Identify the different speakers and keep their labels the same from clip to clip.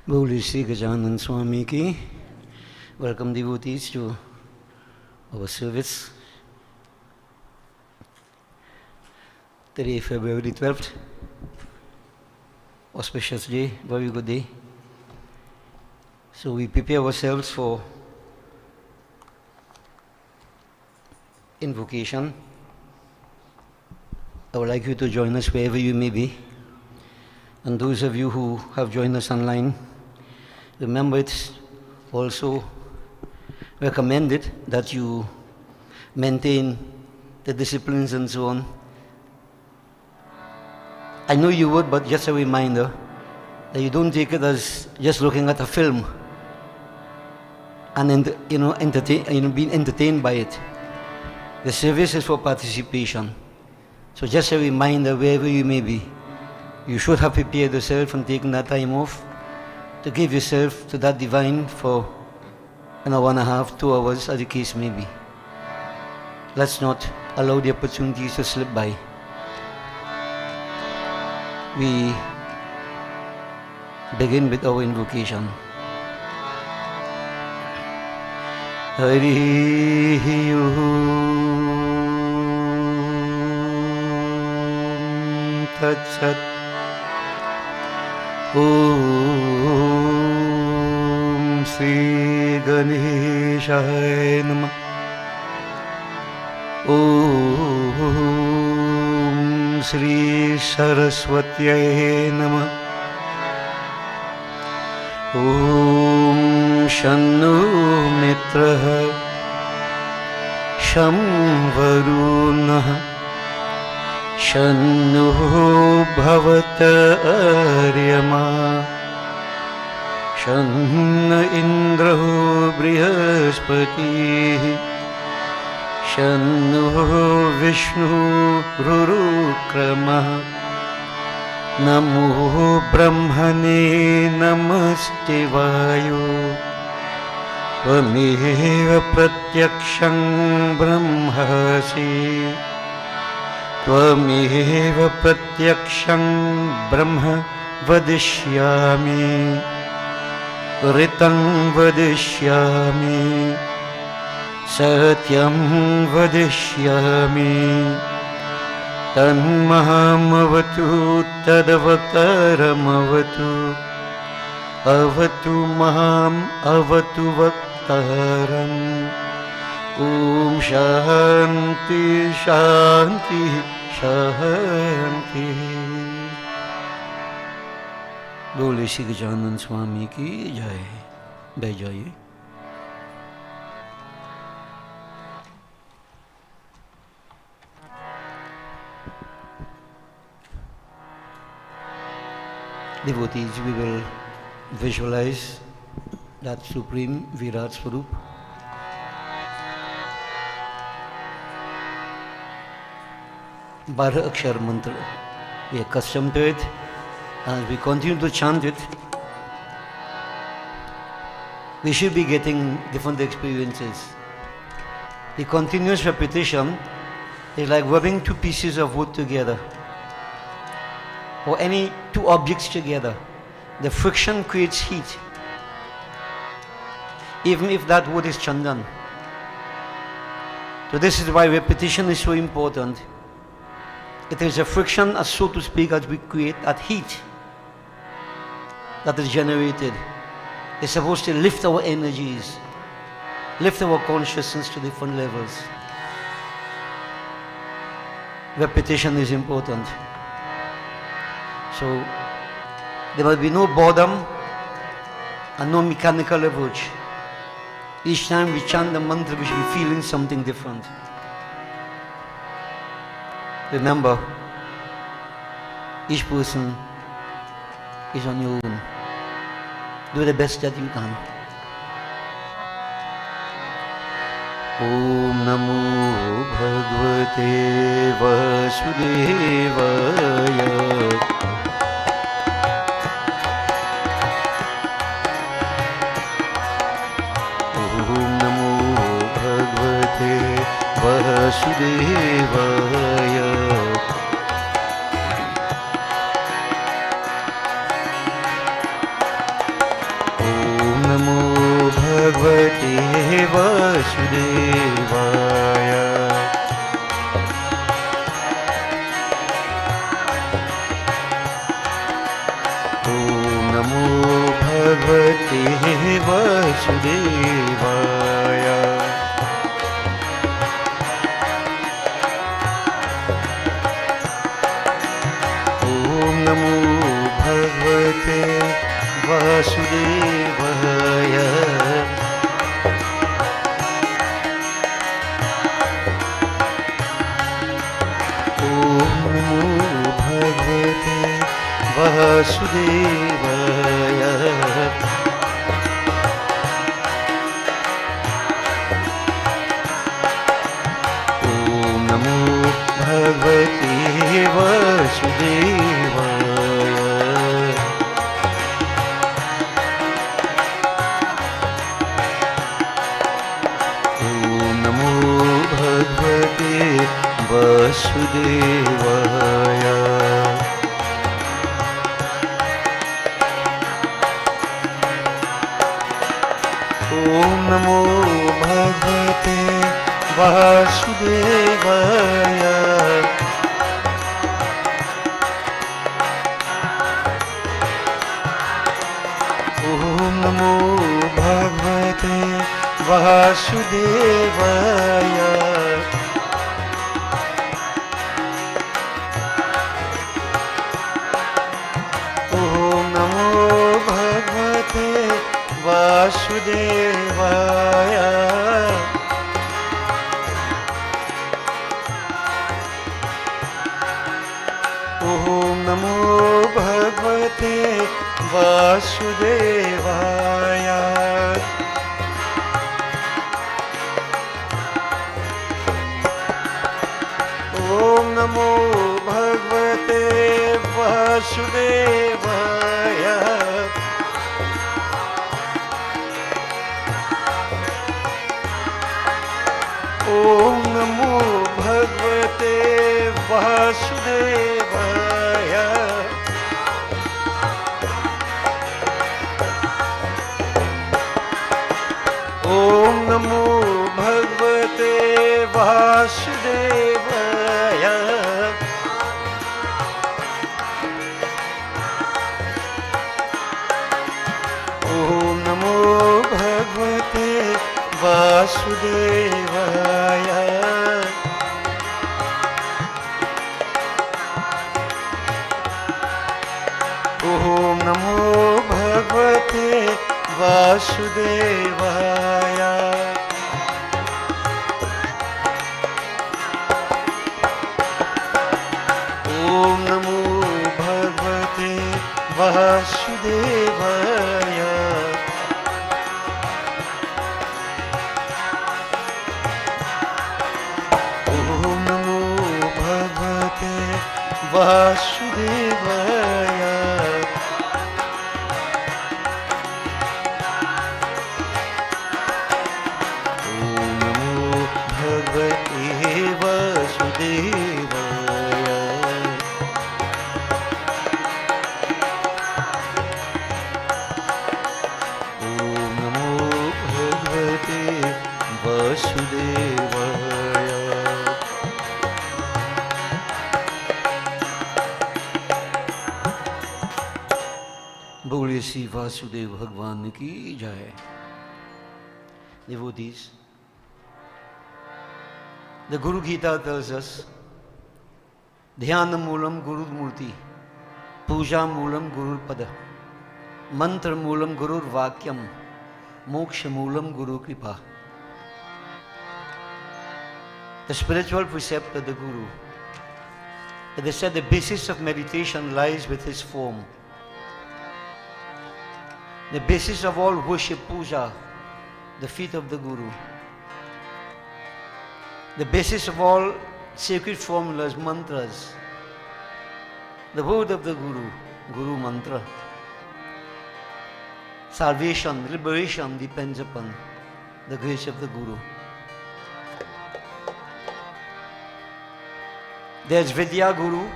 Speaker 1: Boli Sri Gajanan Swami Ki. Welcome devotees to our service. Today, February 12th, auspicious day, very good day. So we prepare ourselves for invocation. I would like you to join us wherever you may be. And those of you who have joined us online, remember it's also recommended that you maintain the disciplines and so on. I know you would, but just a reminder that you don't take it as just looking at a film and being entertained by it. The service is for participation. So just a reminder, wherever you may be, you should have prepared yourself and taken that time off to give yourself to that divine for an hour and a half, 2 hours, as the case may be. Let's not allow the opportunities to slip by. We begin with our invocation. Hari Om Tat Sat. Om Sri Ganeshaya Namah. Om Sri Saraswatyaya Namah. Om Shannu Mitraha Sham Varunaha Shannu Bhavata Aryama Shanna Indraho Brihaspati Shannu Vishnu Rurukrama Namo Brahmane Namaste Vayu Tvameva Pratyaksham Brahmasi Tvameva Pratyaksham Brahma Vadishyami Ritam Vadishyami Satyam Vadishyami Tanmahamavatu Tadavataramavatu Avatu Maham Avatu Vaktaram Om Shanti Shanti Shanti. Boli Sri Gajanan Swami Ki Jai. Jai. Devotees, we will visualize that Supreme Virat Swarup. Bara Akshar Mantra. We are accustomed to it, and as we continue to chant it, we should be getting different experiences. The continuous repetition is like rubbing two pieces of wood together, or any two objects together. The friction creates heat, even if that wood is chandan. So this is why repetition is so important. It is a friction, as so to speak, as we create that heat that is generated. It's supposed to lift our energies, lift our consciousness to different levels. Repetition is important. So there must be no boredom and no mechanical approach. Each time we chant the mantra, we should be feeling something different. Remember, each person is on your own. Do the best that you can. Om Namo Bhagavate Vasudevaya. Vasudevaya. भगवते वासुदेवाय। ओम नमो भगवते वासुदेवाय। ओम नमो भगवते वासुदेवाय। ओम नमो भगवते वासुदेवाय। ओम नमो भगवते वासुदेवाय। ओम नमो भगवते वासुदेवाय। ओम नमो भगवते वासुदेवाय। ओम नमो भगवते वासुदेवाय। ओम नमो भगवते वासुदेवाय। ओम नमो भगवते वासुदेवाय। ओम नमो भगवते वासुदेवाय। ओम नमो भगवते वासुदेवाय। ओम नमो भगवते वासुदेवाय। ओम नमो भगवते वासुदेवाय। ओम नमो भगवते वासुदेवाय। ओम नमो भगवते वासुदेवाय। ओम नमो भगवते वासुदेवाय। ओम नमो भगवते वासुदेवाय। बोलिए श्री वासुदेव भगवान की जय। Devotees, the Guru Gita tells us, Dhyana Moolam Guru Murti, Puja Moolam Guru Pada, Mantra Moolam Guru Vakyam, Moksha Moolam Guru Kripa. The spiritual precept of the Guru. They said the basis of meditation lies with his form. The basis of all worship, puja, the feet of the Guru. The basis of all sacred formulas, mantras, the word of the Guru, Guru Mantra. Salvation, liberation depends upon the grace of the Guru. There's Vidya Guru,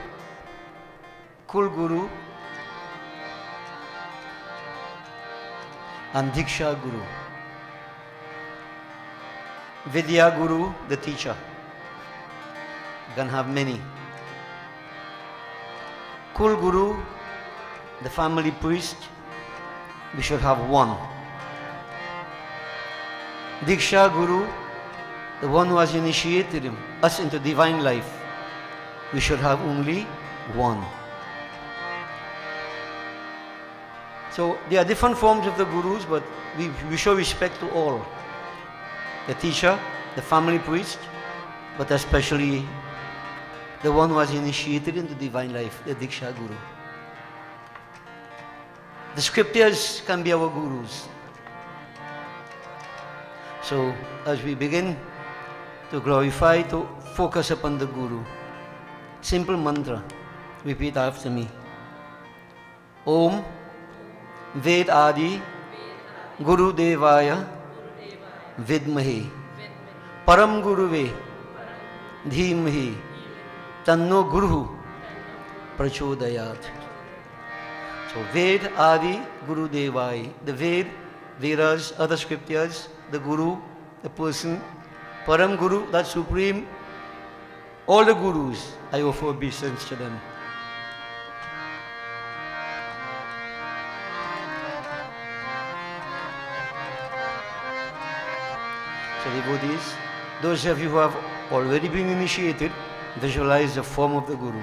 Speaker 1: Kul Guru, and Diksha Guru. Vidya Guru, the teacher. You can have many. Kul Guru, the family priest. we should have one. Diksha Guru, the one who has initiated us into divine life, we should have only one. So there are different forms of the Gurus, but we show respect to all. The teacher, the family priest, but especially the one who has initiated into divine life, the Diksha Guru. The scriptures can be our gurus. So as we begin to glorify, to focus upon the Guru, simple mantra, repeat after me. Om Ved Adi Guru Devaya Vidmahi Param Guruve Dhimahi Tanno Guru Prachodayat. So Ved Adi Guru Devai, the Vedas, other scriptures, the Guru, the person, Param Guru, that supreme, all the Gurus, I offer obeisance to them. So devotees, those of you who have already been initiated, visualize the form of the Guru.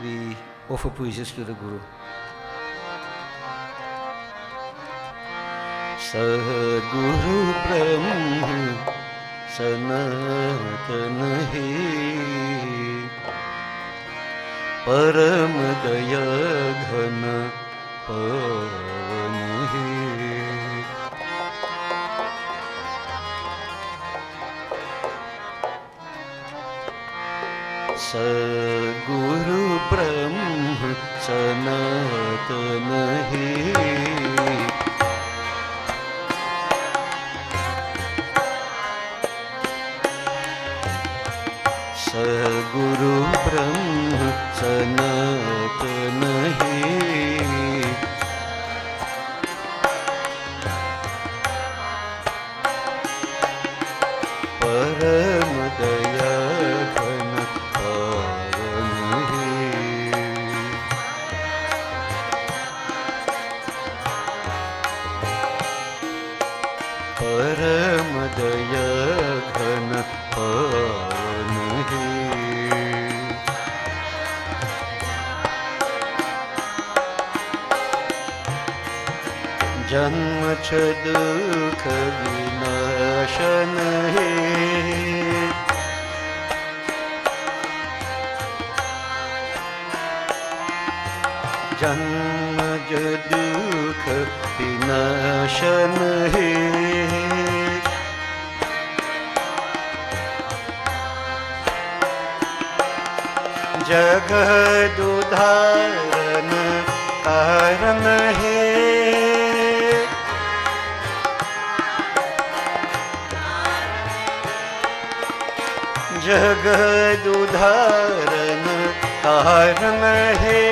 Speaker 1: We offer praises to the Guru. Sadguru Brahma Sanatana Hai Param Daya Ghana Pavan Hai Sadguru Brahma Sanatana Hai Guru Brahma Sanatana Hai Param Daya Ghana Pavan Hai Param Daya Ghana Pavan Hai जन्म छ दुख विनाशन है जन्म ज दुख विनाशन है जगत उद्धारण कारण है जगत उद्धारण कारण है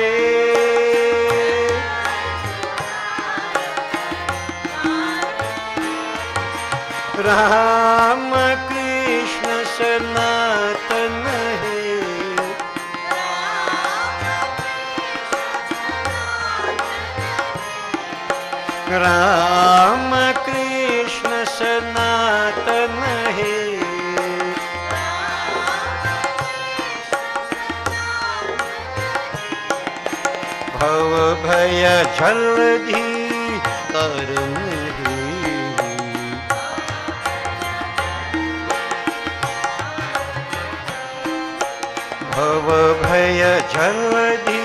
Speaker 1: राम कृष्ण सनातन है राम कृष्ण सनातन है भव भय जल्दी करन है भव भय जल्दी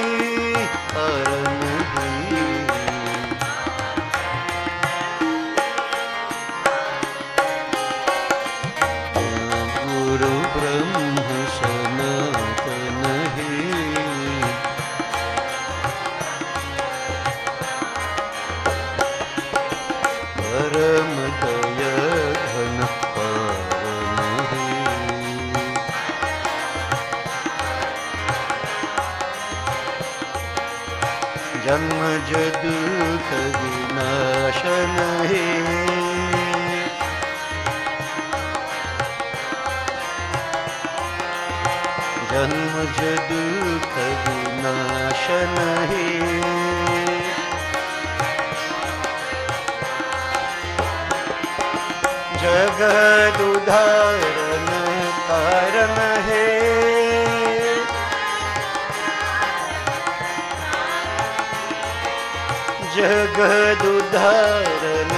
Speaker 1: करन है गुरु ब्रह्म सनातन है परम दया घन पावन है जन्म ज दुख विनाशन है जन्म दुख विनाशन हे जगद उधारण कारण हे जगद उधारण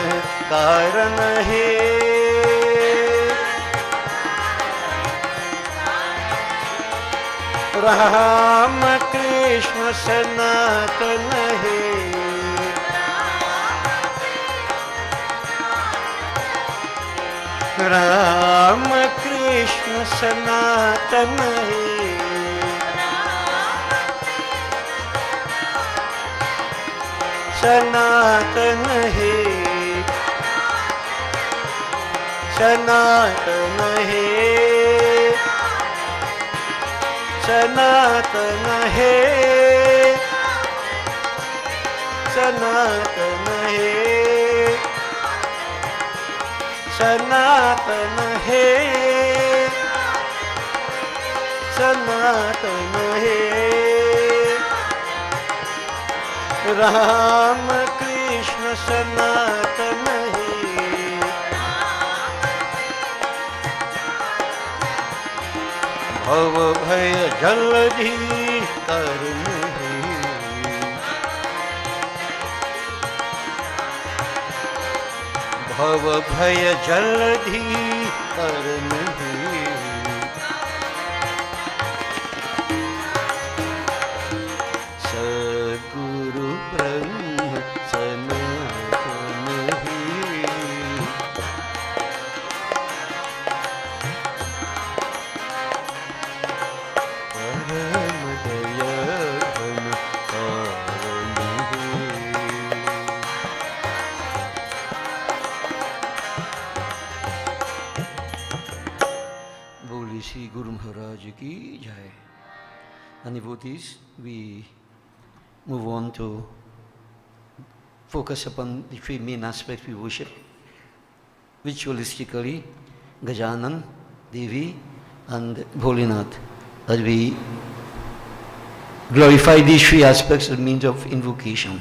Speaker 1: कारण हे राम कृष्ण सनातन हे राम कृष्ण सनातन हे सनातन हे सनातन हे सनातन हे सनातन हे सनातन हे सनातन हे राम कृष्ण सनातन हे भव भय जलधि तरन हे भव भय जलधि तरन हे सद्गुरु ब्रह्म सनातन हे परम दया घन कारण हे बोली श्री गुरु महाराज की जय. And devotees, we move on to focus upon the three main aspects we worship. Ritualistically, Gajanan, Devi and Bholinath. That we glorify these three aspects as means of invocation.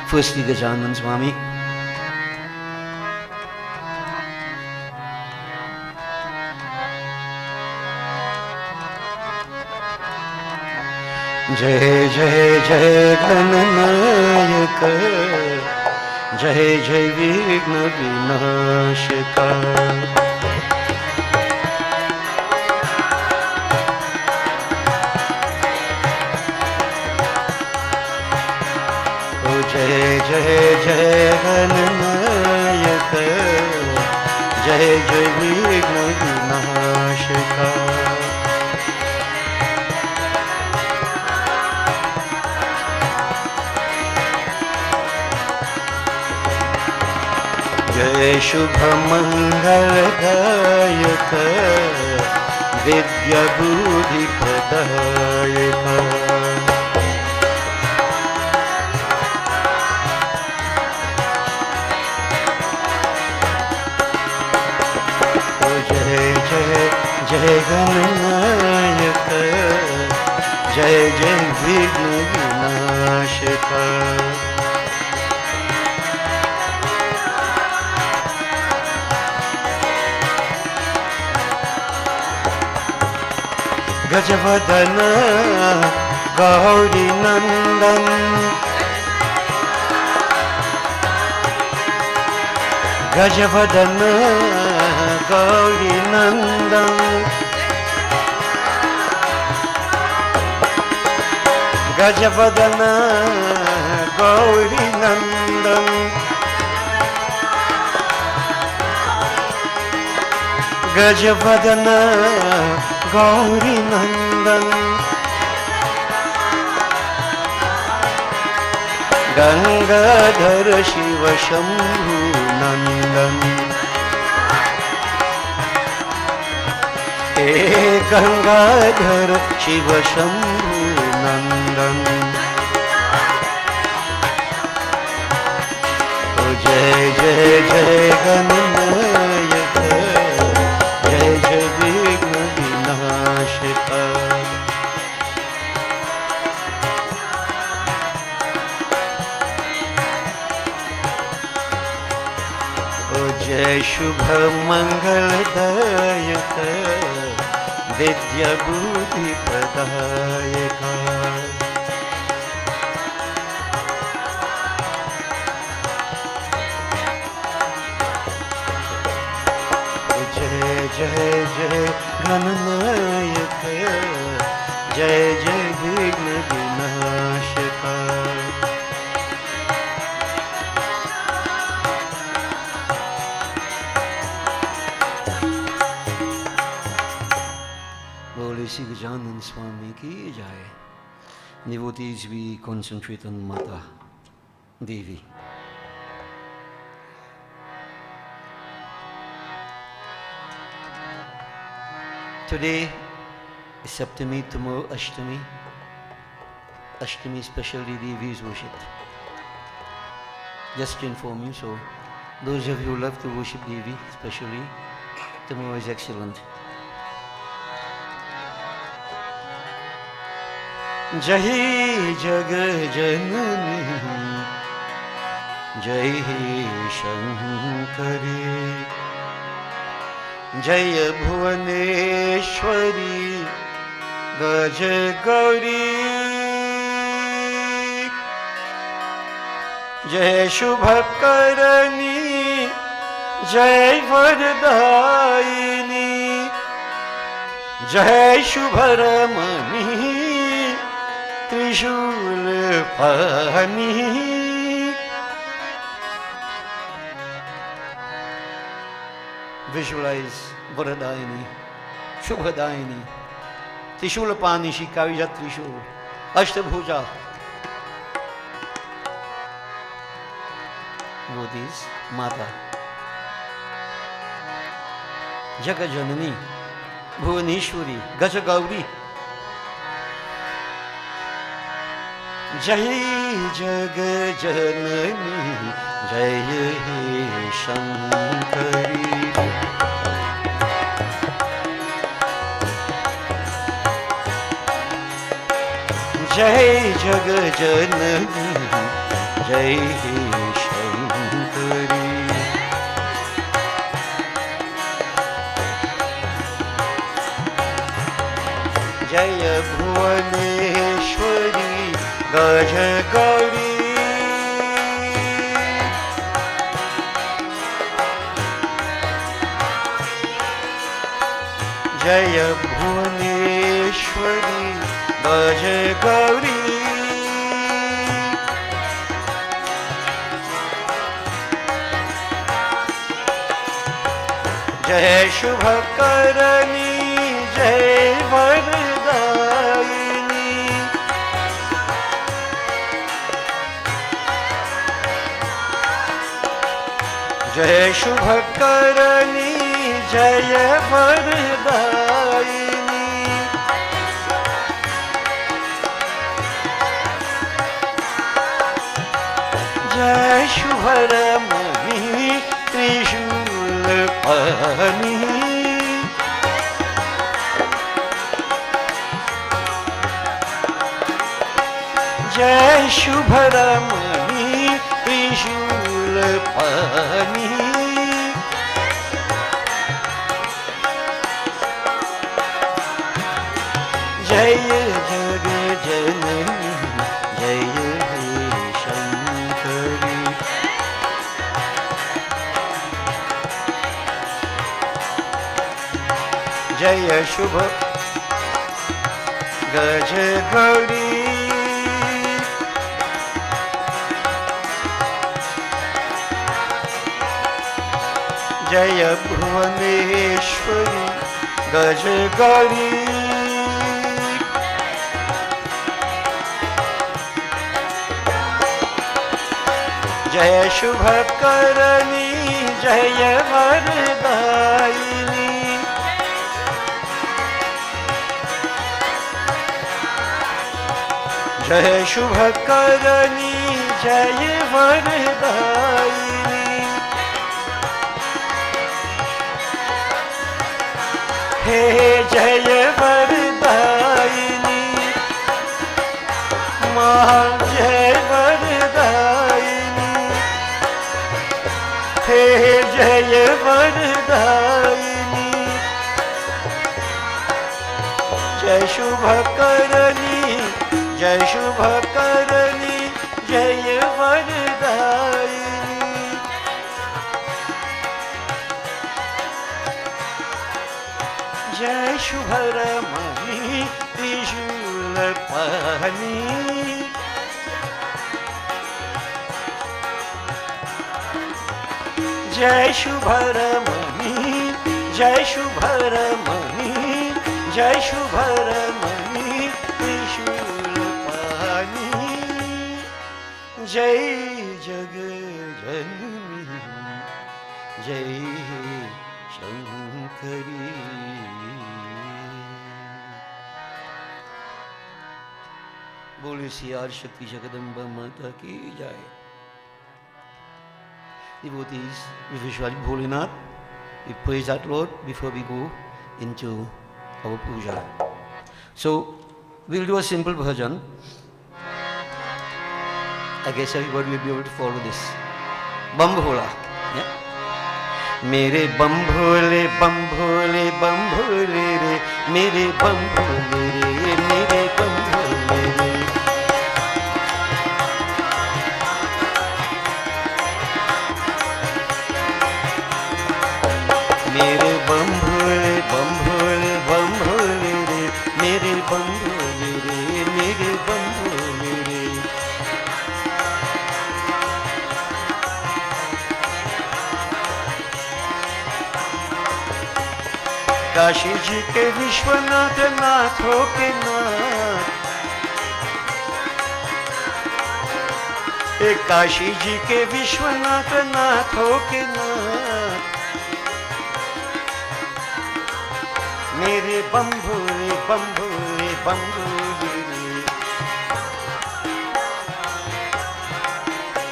Speaker 1: Firstly, Gajanan Swami. जय जय जय गणनायक जय जय विघ्न विनाशक जय जय जय गणनायक जय जय विघ्न विनाशक जय शुभ मंगलदायक विद्या बुद्धि प्रदायक जय जय जय गणनायक जय जय विघ्न विनाशक गजवदन गौरी नंदन गजवदन गौरी नंदन गजवदन गौरी नंदन गजवदन गौरी नंदन गंगाधर शिव शंभु नंदन हे गंगाधर शिव शंभु नंदन ओ जय जय जय गणनायक जय जय विघ्न जय शुभ मंगलदायक विद्या बुद्धि प्रदायक। जय जय जय गणनायक जय जय विघ्न विनाशक। Holy Sri Gajanan Swami ki jai. Devotees, we concentrate on Mata Devi. Today is Saptami, tomorrow Ashtami. Ashtami especially Devi is worshipped. Just to inform you, so those of you who love to worship Devi, especially, tomorrow is excellent. Jai Jag Janani Jai Shankari Jaya Bhuvaneshwari Gaj Gauri Jai Shubhakarani Jai Vardayini Jai Shubharamani Trishul Pani. Visualize Varadayini, Shubhadayini, Trishul Pani, she carries a Trishul, Ashtabhuja. Devotees, Mata, Jagajanani, Bhuvaneshwari, Gajagauri. Jai Jag Janani Jai Shankari Jai Jag Janani Jai Shankari Jaya Bhuvaneshwari Gaj Gauri Jaya Bhuvaneshwari Gaj Gauri Jai Shubhakarani Jai Vardayini Jai Shubhakarani Jai Vardayini Jai Shubharamani Trishul Pani Jai Shubharamani Trishul Pani Jai Jag Janani Jai Shankari Jaya Shubha Gaj Gauri Jaya Bhuvaneshwari Gaj Gauri Jaya Shubhakarani Jaya Vardayini Jaya Shubhakarani Jaya Vardayini Hey Jaya Vardayini Maha Jaya Vardayini Hey जय वरदायिनी, जय शुभकरणी, जय शुभकरणी, जय वरदायिनी। जय शुभरमणी त्रिशूलपाणि, जय शुभरमणी, जय शुभरमणी, जय शुभरमणी त्रिशूलपाणि, जय जगजननी, जय शंकरी। बोले सियार शक्ति जगदम्बा माता की जय। Devotees, we visualize Bholinath. We praise that Lord before we go into our puja. So, we'll do a simple bhajan. I guess everybody will be able to follow this. Bam Bhola. Yeah? मेरे बम भोले रे, मेरे बम भोले रे, मेरे बम भोले रे। मेरे बम भोले रे, मेरे बम भोले रे, मेरे बम भोले रे। काशी जी के विश्वनाथ नाथों के नाथ, काशी जी के विश्वनाथ नाथों के नाथ, मेरे बम भोले रे।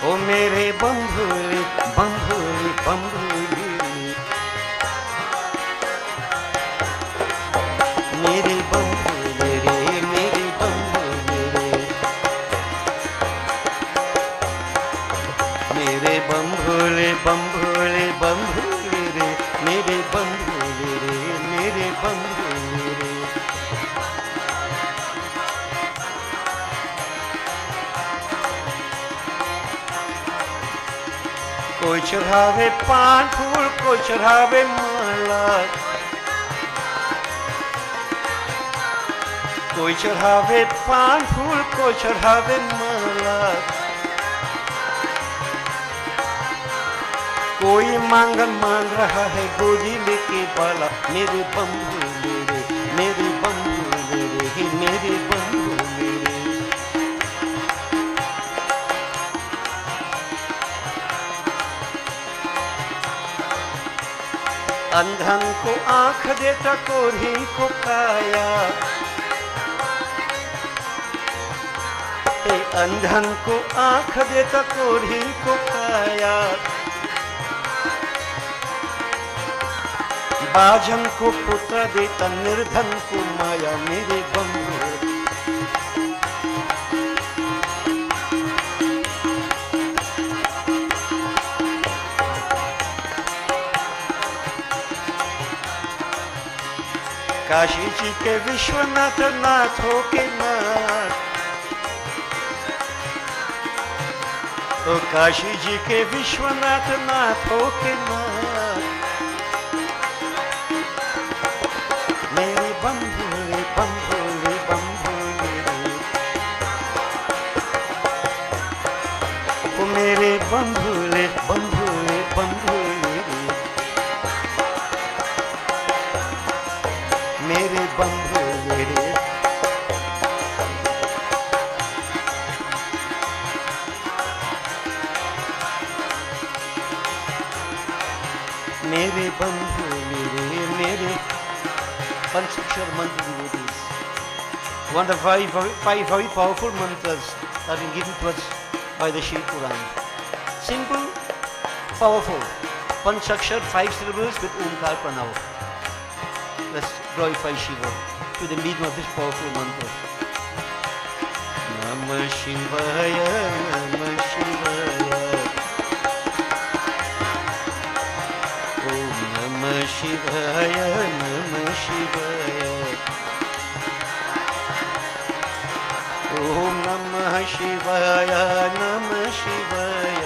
Speaker 1: ओ मेरे बम भोले रे, मेरे बम भोले रे, मेरे बम भोले रे। मेरे बम भोले रे, मेरे बम भोले रे, मेरे बम भोले रे। कोई चढ़ावे पान फूल, कोई चढ़ावे माला, कोई चढ़ावे पान फूल, कोई चढ़ावे माला। कोई मांगन मांग रहा है गोदी लेके बाला, मेरे बम भोले रे, मेरे बम भोले रे, मेरे बम भोले रे। अंधन को आंख देता, कोढ़ी को काया, अंधन को आंख देता, कोढ़ी को काया। बाजन को पुत्र देता, निर्धन को माया, मेरे बम भोले। काशी जी के विश्वनाथ नाथों के नाथ, तो काशी जी के विश्वनाथ नाथों के नाथ, मेरे बम भोले रे। ओ मेरे बम भोले रे, मेरे बम भोले रे। मेरे बम भोले रे, मेरे Panchakshar mantra devotees. One of the five very powerful mantras that have been given to us by the Shiv Puran. Simple, powerful. Panchakshar, 5 syllables with Omkar Pranav. Let's glorify Shiva to the meaning of this powerful mantra. Namah Shivaya, Namah Shivaya. शिवाय नमः शिवाय। ओम नमः शिवाय नमः शिवाय।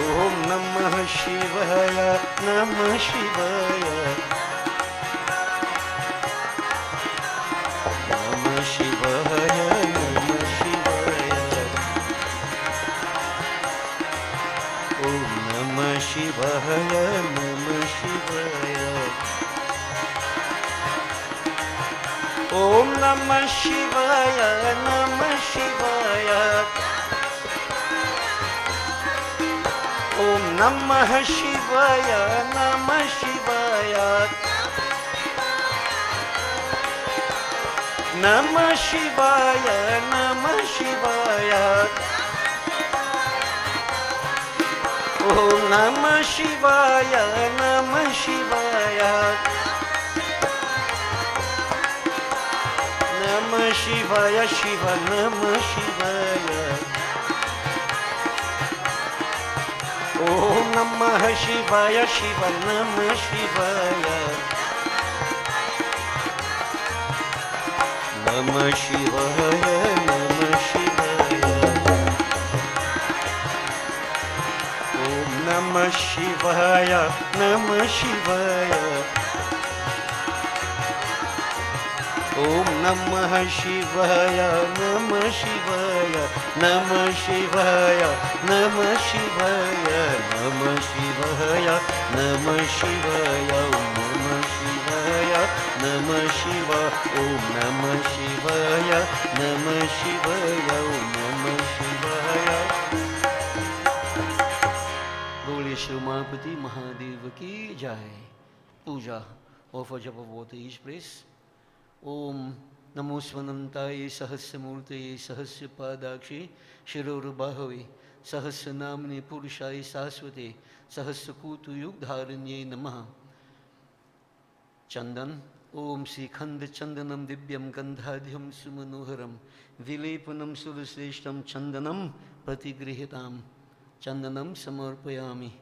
Speaker 1: ओम नमः शिवाय नमः शिवाय। नमः शिवाय नमः शिवाय। ओम नमः शिवाय नमः शिवाय। ओम नमः शिवाय नमः शिवाय। ओम नमः शिवाय नमः शिवाय। नमः शिवाय नमः शिवाय। ओम नमः शिवाय नमः शिवाय। नमः शिवाय शिव नमः शिवाय। ओम नमः शिवाय शिव नमः शिवाय। नमः शिवाय नमः शिवाय। ओम नमः शिवाय नमः शिवाय। ओम नमः शिवाय नमः शिवाय। नमः शिवाय नमः शिवाय। नमः शिवाय नमः शिवाय। ओम नमः शिवाय नमः शिवाय। ओम नमः शिवाय नमः शिवाय। ओम नमः शिवाय। बोलिए श्री उमापति महादेव की जय। पूजा ऑफ जप ऑफ water each place. ओम नमो स्वनंताय सहस्रमूर्तये सहस्रपादाक्षि शिरोर्बाहवे सहस्रनाम्ने पुरुषाय शाश्वते सहस्रकूटयुगधारिण्ये नमः। चंदन ओम श्रीखंड चंदनम दिव्यम गंधाढ्यम सुमनोहरम विलेपनम सुरश्रेष्ठम चंदनम प्रतिगृहीताम चंदनम समर्पयामि।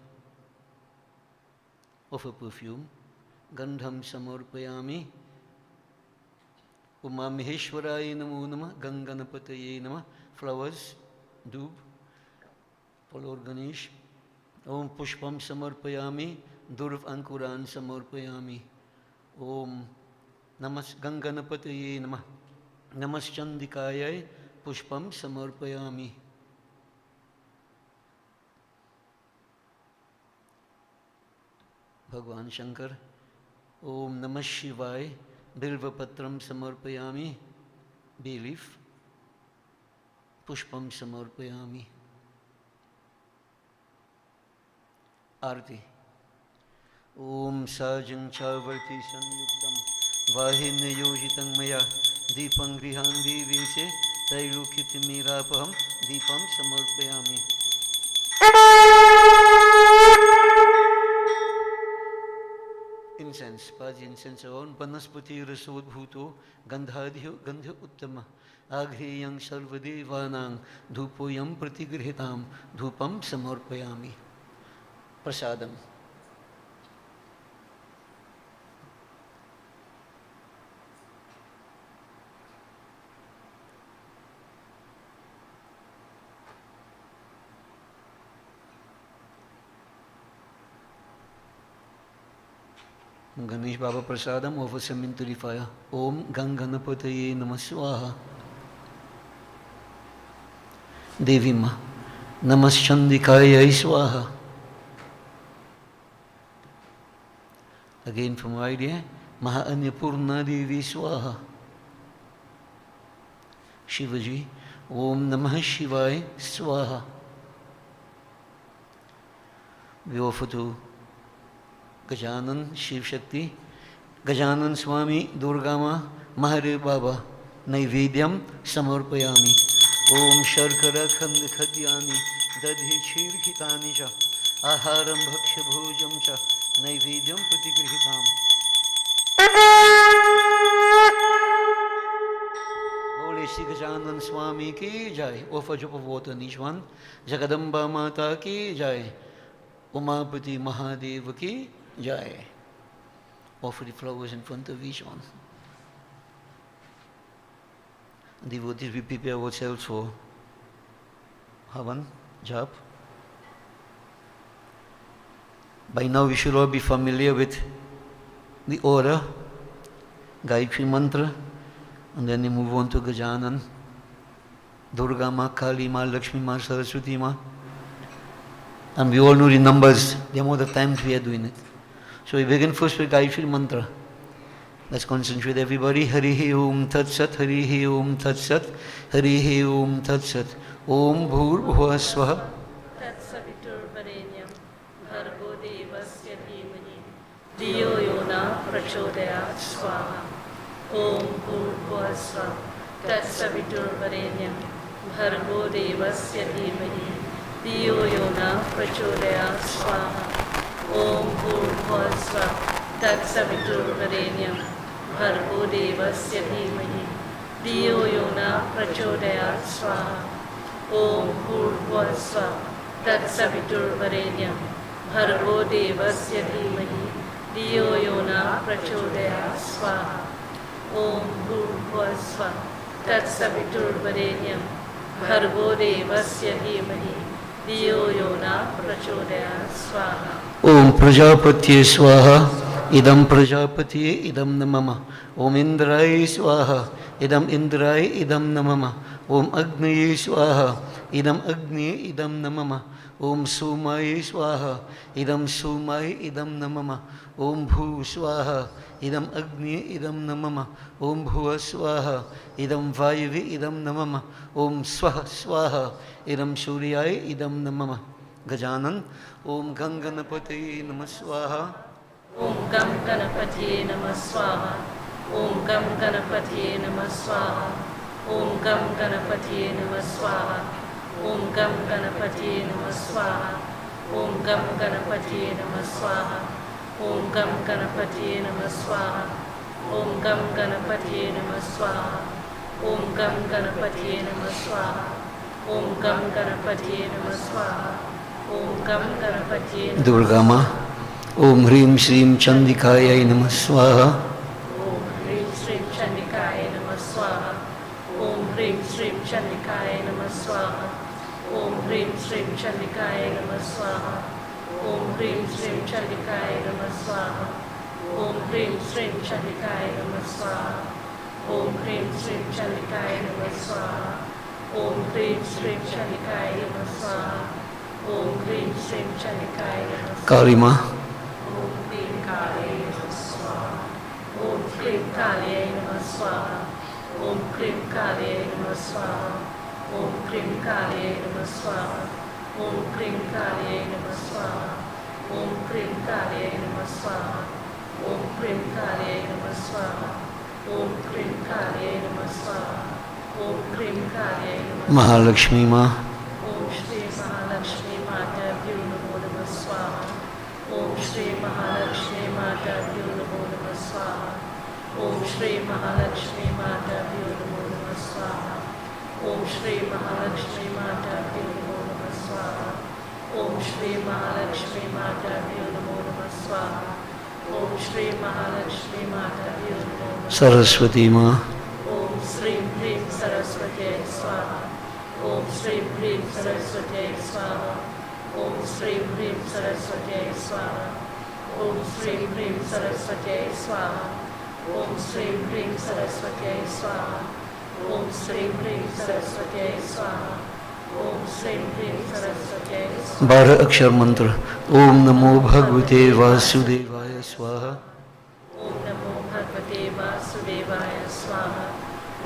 Speaker 1: ऑफ अ परफ्यूम गंधम समर्पयामि। उमा महेश्वराय नमो नमः। गंगणपतये नमः। फ्लावर्स धूप फलोर गणेश। ओम पुष्पम समर्पयामि। दुर्व अंकुरान समर्पयामि। ओम नमस् गंगणपतये नमः। नमश्चंदिकायै पुष्पम समर्पयामि। भगवान शंकर ओम नमः शिवाय बिल्वपत्रम समर्पयामि। बेलीफ पुष्पम समर्पयामि। आरती ओम साजं चावर्ति संयुक्तं वाहिन्ययोजितं मया दीपं गृहां दीवेशे त्रैलोक्यतिमिरापहं दीपं समर्पयामि। Incense, Paji incense on Vanaspati Rasodbhuto Gandhadhyo Gandhya Uttama Aghreyang Sarvadevanang Dhupoyam Pratigrihitam Dhupam Samarpayami. Prasadam. Ganesh Baba Prasadam over cemetery fire. Om Ganganapataye Namah Swaha. Devi Ma Namaschandikaya Swaha. Again from idea Mahaanyapurna Devi Swaha. Shivaji Om Namah Shivaya Swaha. We offer to Gajanan Shiv Shakti, Gajanan Swami Durga Ma Mahadev Baba Naivedyam Samarpayami. Om Sharkara Khand Khadyani Dadhi Chir Khitani Cha Aharam Bhaksha Bhojam Cha Naivedyam Pratigrihitam. Bole Shri Gajanan Swami ki Jai. Offer drop of water on each one. Jagadamba Mata ki Jai. Umapati Mahadeva ki jai. Offer the flowers in front of each one. Devotees, we prepare ourselves for Havan, Jap. By now we should all be familiar with the order, Gayatri Mantra, and then we move on to Gajanan, Durga Ma, Kali Ma, Lakshmi Ma, Saraswati Ma. And we all know the numbers, the amount of times we are doing it. So we begin first with Gayatri Mantra. Let's concentrate everybody. Harihi Om Tat Sat, Harihi Om Tat Sat, Harihi Om Tat Sat. Om Bhur Bhuva Swaha.
Speaker 2: Tat Savitur Varenyam, Bhargo Devasya Dhimani, Dhiyo Yona Prachodayat Swaha. Om Bhur Bhuva Swaha. Tat Savitur Varenyam, Bhargo Devasya Dhimani, Dhiyo Yona Prachodayat Swaha. Om Bhur Bhuva Swaha. Tat Savitur Varenyam, Bhargo Devasya Dhimani, Dhiyo Yona Prachodayat Swaha. Om Bhurvah Swaha Tat Savitur Varenyam Bhargo Devasya Dhimahi Dhiyo Yona Prachodayat Swaha. Om Bhurvah Swaha Tat Savitur Varenyam Bhargo Devasya Dhimahi Dhiyo Yona Prachodayat Swaha.
Speaker 1: Om Prajapati Swaha Idam Prajapati Idam Namama. Om Indrai Swaha Idam Indrai Idam Namama. Om Agni Swaha Idam Agni Idam Namama. Om Sumai Swaha Idam Sumai Idam Namama. Om Bhu Swaha Idam Agni Idam Namama. Om Bhuva Swaha Idam Vayavi Idam Namama. Om Swaha Swaha Idam Suryai Idam Namama. Gajanan. Om Ganganapati Namah Swaha.
Speaker 2: Om Gam Ganapati Namah Swaha. Om Gam Ganapati Namah Swaha. Om Gam Ganapati Namah Swaha. Om Gam Ganapati Namah Swaha. Om Gam Ganapati Namah Swaha. Om Gam Ganapati Namah Swaha. Om Gam Ganapati Namah Swaha. Om Gam Ganapati Namah Swaha. Om Gam Ganapati Namah Swaha. Om Gam Ganapati
Speaker 1: Durga Ma. Om Hrim Shrim Chandikaya Namah Swaha.
Speaker 2: Om Hrim Shrim Chandikaya Namah Swaha. Om Hrim Shrim Chandikaya Namah Swaha. Om Hrim Shrim Chandikaya Namah Swaha. Om Hrim Shrim Chandikaya Namah Swaha. Om Hrim Shrim Chandikaya Namah Swaha. Om Hrim Shrim Chandikaya Namah Swaha. Om Hrim Shrim Chandikaya Namah Swaha. Om Hrim Shrim Chandikaya Namah Swaha.
Speaker 1: Kali Ma.
Speaker 2: Om Hrim Kali Namah Swaha. Om Hrim Kali Namah Swaha. Om Hrim Kali Namah Swaha. Om Hrim Kali Namah Swaha. Om Hrim Kali Namah Swaha. Om Hrim Kali Namah Swaha. Om Hrim Kali Namah Swaha. Om Hrim Kali Namah Swaha. Om Hrim Kali Namah Swaha.
Speaker 1: Mahalakshmi Ma.
Speaker 2: Om Shri Mahalakshmi Mata Vyo Namo Namah Swaha. Om Shri Mahalakshmi Mata Vyo Namo Namah Swaha. Om Shri Mahalakshmi Mata Vyo Namo Namah Swaha. Om Shri Mahalakshmi Mata Vyo Namo Namah Swaha. Om Shri Mahalakshmi Mata Vyo Namo Namah Swaha. Om Shri Mahalakshmi Mata Vyo Namo Namah Swaha.
Speaker 1: Saraswati Ma.
Speaker 2: Om Shrim Hrim Saraswati Swaha. Om Shrim Hrim Saraswati Swaha. Om Shrim Hrim Saraswati Swaha. Om Shrim Hrim Saraswati Swaha. Om Shrim Hrim Saraswati Swaha. Om Shrim Hrim Saraswati Swaha. Om Shrim Hrim Saraswati Swaha.
Speaker 1: 12 अक्षर मंत्र. ओम नमो भगवते वासुदेवाय स्वाहा.
Speaker 2: Om Namo Bhagavate Vasudevaya Swaha.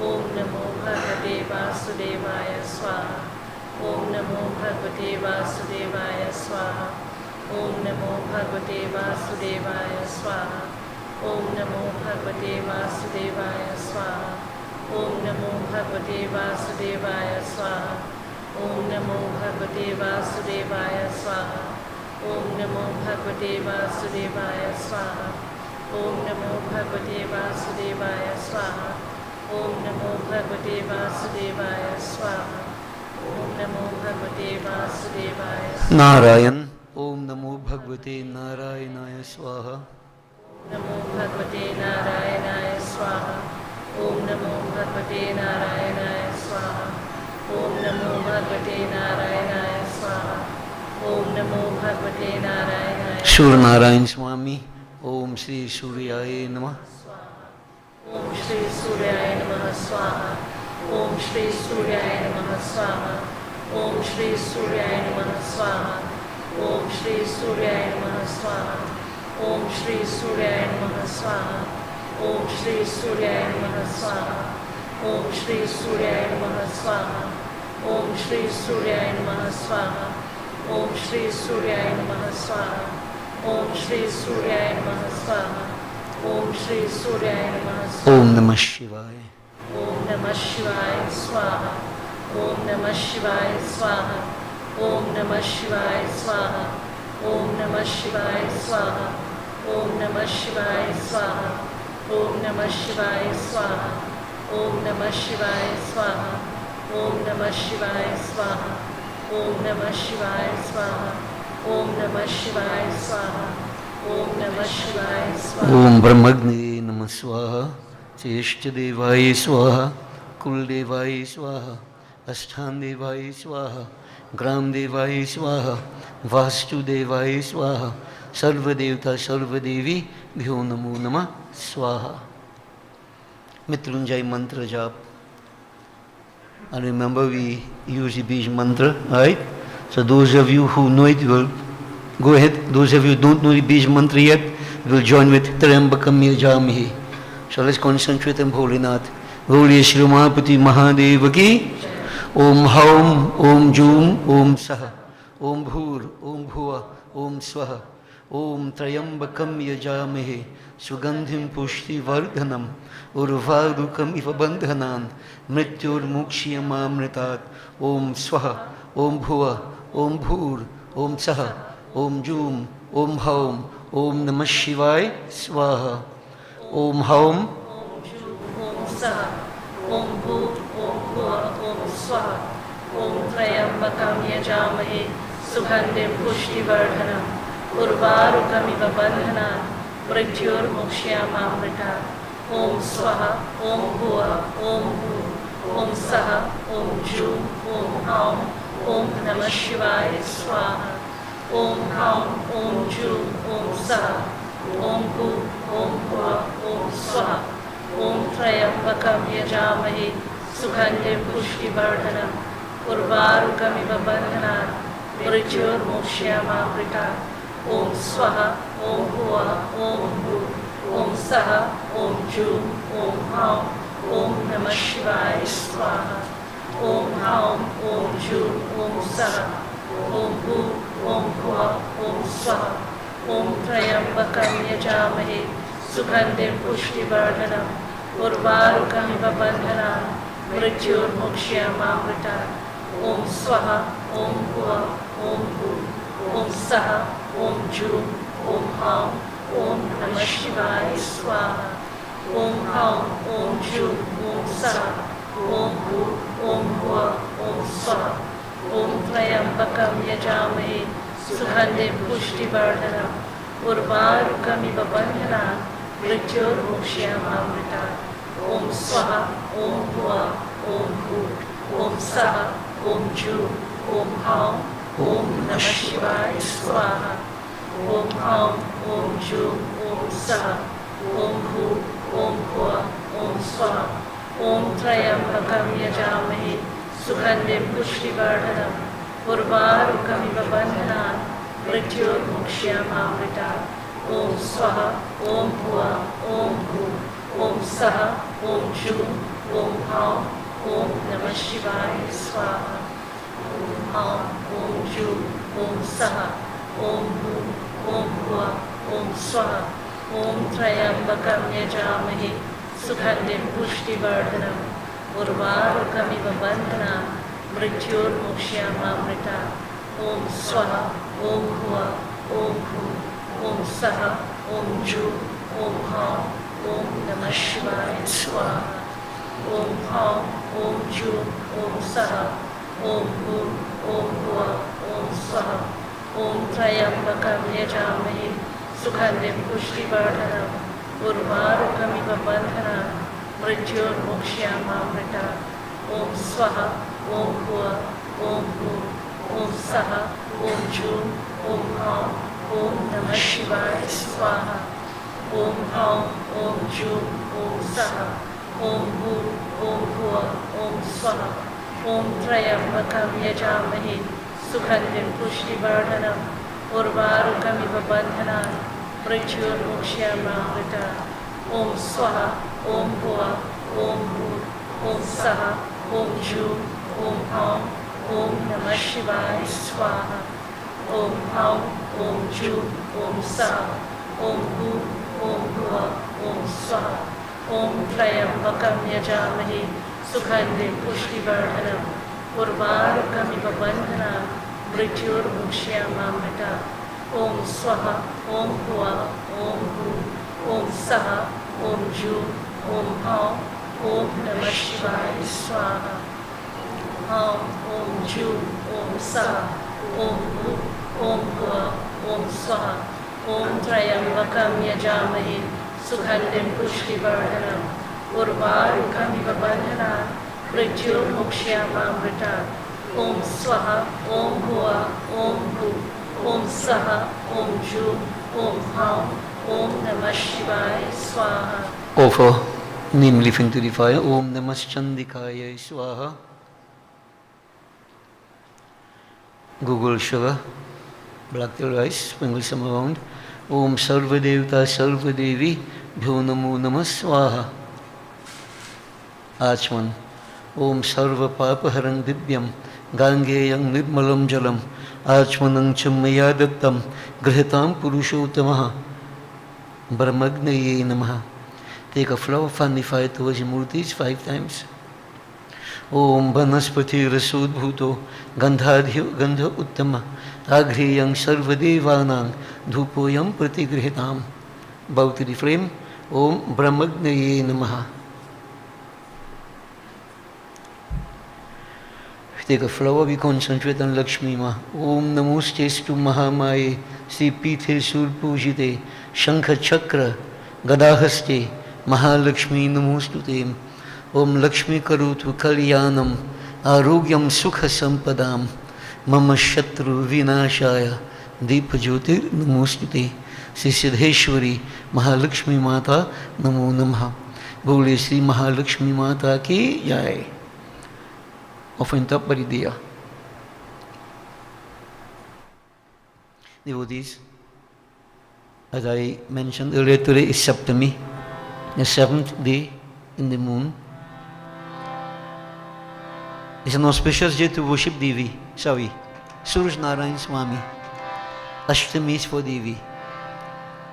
Speaker 2: Om Namo Bhagavate Vasudevaya Swaha. Om Namo Bhagavate Vasudevaya Swaha. Om Namo Bhagavate Vasudevaya Swaha. Om Namo Bhagavate Vasudevaya Swaha. Om Namo Bhagavate Vasudevaya Swaha. Om Namo Bhagavate Vasudevaya Swaha. Om Namo Bhagavate Vasudevaya Swaha. Om Namo Bhagavate Vasudevaya Swaha. Om Namo Bhagavate Vasudevaya Swaha. Om Namo Bhagavate Vasudevaya Swaha.
Speaker 1: Narayan. ओम नमो भगवते नारायणाय स्वाहा
Speaker 2: नमो भगवते नारायणाय स्वाहा ओम नमो भगवते नारायणाय स्वाहा ओम नमो भगवते नारायणाय स्वाहा ओम नमो भगवते नारायणाय
Speaker 1: सूर्य नारायण स्वामी ओम श्री सूर्याय नमः
Speaker 2: ओम श्री सूर्याय नमः स्वाहा ओम श्री सूर्याय नमः स्वाहा ओम श्री सूर्याय नमः स्वाहा ओम श्री सूर्याय नमः स्वाहा ओम श्री सूर्याय नमः स्वाहा ओम श्री सूर्याय नमः स्वाहा ओम श्री सूर्याय नमः स्वाहा ओम श्री सूर्याय नमः स्वाहा ओम श्री सूर्याय नमः स्वाहा ओम श्री सूर्याय नमः स्वाहा ओम श्री सूर्याय नमः स्वाहा
Speaker 1: ओम नमः शिवाय
Speaker 2: ओम नमः शिवाय स्वाहा ओम नमः शिवाय स्वाहा ओम नमः शिवाय स्वाहा ओम नमः शिवाय स्वाहा ओम नमः शिवाय स्वाहा ओम नमः शिवाय स्वाहा ओम नमः शिवाय स्वाहा ओम नमः शिवाय स्वाहा ओम नमः शिवाय स्वाहा ओम नमः शिवाय स्वाहा ओम नमः शिवाय स्वाहा
Speaker 1: ओम ब्रह्मग्ने नमः स्वाहा चेष्ट देवाय स्वाहा कुल देवाय स्वाहा अष्टान देवाय स्वाहा ग्राम देवाय स्वाहा वास्तुदेवाय स्वाहा सर्वदेवता सर्वदेवी भ्यो नमो नमः स्वाहा मृत्युंजय मंत्र जाप. And remember, we use the Bij mantra, right? So those of you who know it will go ahead. Those of you who don't know the Bij mantra yet will join with Trayambakam Yajamahe. So let's concentrate on Bholinath. Bholiye Shri Mahapati Mahadeva ki. Om Haum, Om Jum, Om Saha, Om Bhur, Om Bhuva, Om Swaha, Om Trayambakam Yajamahe, Sugandhim Pushti Vardhanam, Urvarukam Iva Bandhanan, Mrityur Mukshiyamamritat, Om Swaha, Om Bhuva, Om Bhur, Om Saha, Om Jum, Om Haum, Om Namah Shivaya, Swaha, Om Haum,
Speaker 2: Om Jum, Om Saha, Om Bhu, Om Bhuva, Om Swaha, Om Trayambakam Yajamahe, Sugandhim Pushtivardhanam, Urvarukamiva Bandhanan, Mrityur Mukshiyamamritat, Om Swaha, Om Bhuva, Om Bhu, Om Saha, Om Jum, Om Haum, Om Namah Shivaya, Swaha, Om Haum, Om Jum, Om Saha, Om Bhu, Om Bhuva, Om Swaha, Om Trayambakam Yajamahe, Sugandhim Pushtivardhanam, Urvarukamiva Bandhanan, Mrityur Mukshiyamamritat, Om Swaha, Om Bhuva, Om Bhu, Om Saha, Om Jum, Om Haum, Om Namah Shivaya, Swaha, Om Haum, Om Jum, Om Saha, Om Bhu, Om Bhuva, Om Swaha, Om Trayambakam Yajamahe, Sugandhim Pushtivardhanam, Urvarukamiva Bandhanan, Mrityur Mukshiyamamritat, Om Swaha, Om Bhuva, Om Bhu, Om Saha, Om Jum, Om Haum, Om Namah Shivaya, Swaha, Om Haum, Om Jum, Om Saha, Om Bhu, Om Bhuva, Om Swaha, Om Trayambakam Yajamahe, Sugandhim Pushtivardhanam, Urvarukamiva Bandhanan, Mrityur Mukshiyamamritat, Om Swaha, Om Bhuva, Om Bhu, Om Saha, Om Jum, Om Haum, Om Namah Shivaya, Swaha, Om Haum, Om Jum, Om Saha, Om Bhu, Om Bhuva, Om Swaha, Om Trayambakam Yajamahe, Sugandhim Pushtivardhanam, Urvarukamiva Bandhanan, Mrityur Mukshiyamamritat, Om Swaha, Om Bhuva, Om Bhu, Om Saha, Om Jum, Om Haum, Om Namah Shivaya, Swaha, Om Haum, Om Jum, Om Saha, Om Bhu, Om Bhuva, Om Swaha, Om Trayambakam Yajamahe, Sugandhim Pushtivardhanam, Urvarukamiva Bandhanan, Mrityur Mukshiyamamritat, Om Swaha, Om Bhuva, Om Bhu, Om Saha, Om Jum, Om Haum, Om Namah Shivaya, Swaha, Om Haum, Om Jum, Om Saha, Om Bhu, Om Bhuva, Om Swaha, ॐ त्र्यम्बकं यजामहे सुगन्धिं पुष्टिवर्धनम् उर्वारुकमिव बन्धनान् मृत्योर्मुक्ष्यामामृतात् ॐ स्वाहा ॐ भुवः ॐ भुवः ॐ सः ॐ जूं ॐ हौं ॐ नमः शिवाय स्वाहा ॐ हौं ॐ जूं ॐ सः ॐ भूः ॐ भुवः ॐ स्वः ॐ त्र्यम्बकं यजामहे सुगन्धिं पुष्टिवर्धनम् उर्वारुकमिव बन्धनान् मृत्योर्मुक्ष्यामामृतात् ॐ स्वाहा ॐ भुवः ॐ भूः ॐ सः ॐ जूं ॐ हौं ॐ नमः शिवाय स्वाहा ॐ हौं ॐ जूं ॐ सः ॐ भूः ॐ भुवः ॐ स्वः ॐ त्र्यम्बकं यजामहे सुगन्धिं पुष्टिवर्धनम् उर्वारुकमिव बन्धनान् मृत्योर्मुक्ष्यामामृतात् ॐ स्वाहा ॐ भुवः ॐ भूः ॐ सः ॐ जूं ॐ हौं ॐ नमः शिवाय स्वाहा हौं ॐ जूं ॐ सः ॐ भूः ॐ भुवः ॐ स्वः ॐ त्र्यम्बकं यजामहे सुगन्धिं पुष्टिवर्धनम् उर्वारुकमिव बन्धनान् मृत्योर्मुक्ष्यामामृतात् ॐ स्वाहा ॐ भुवः ॐ भूः ॐ सः ॐ जूं ॐ हौं ॐ नमः शिवाय स्वाहा.
Speaker 1: Offer neem leaf into the fire. Om Namah Chandikaya Swaha. Google sugar, black tea rice, sprinkle some around. Om Sarva Devta Sarva Devi Bhyo Namo Namah Swaha. Achman. Om Sarva Papa Haran Divyam Gangeyam Nirmalam Jalam Achmanam Chammaya Dattam Grihitam Purushotamaha Brahmagnaye Namaha. Take a flower, fan the fire towards the murtis 5 times. Om Banaspati Rasud Bhuto Gandhadhyo Gandha Uttama Agriyang Sarvadevanang Dhupoyam Pratigrihitam. Bow to the flame. Om Brahmagnaye Namaha. Take a flower, we concentrate on Lakshmi Ma. Om Namostestu Mahamaye Sri Pithe Sur Pujite Shankha Chakra Gadahaste Mahalakshmi Namostute. Om Lakshmi Karutu Kalyanam Arogyam Sukha Sampadam Mama Shatru Vinashaya Deepa Jyotir Namostute. Sri Siddheshwari Mahalakshmi Mata Namo Namaha. Bole Sri Mahalakshmi Mata ki Jai. Offering top Paridiya. Devotees, as I mentioned earlier, today is Saptami, the 7th day in the moon. It's an auspicious day to worship Devi, Suraj Narayan Swami. Ashtami is for Devi,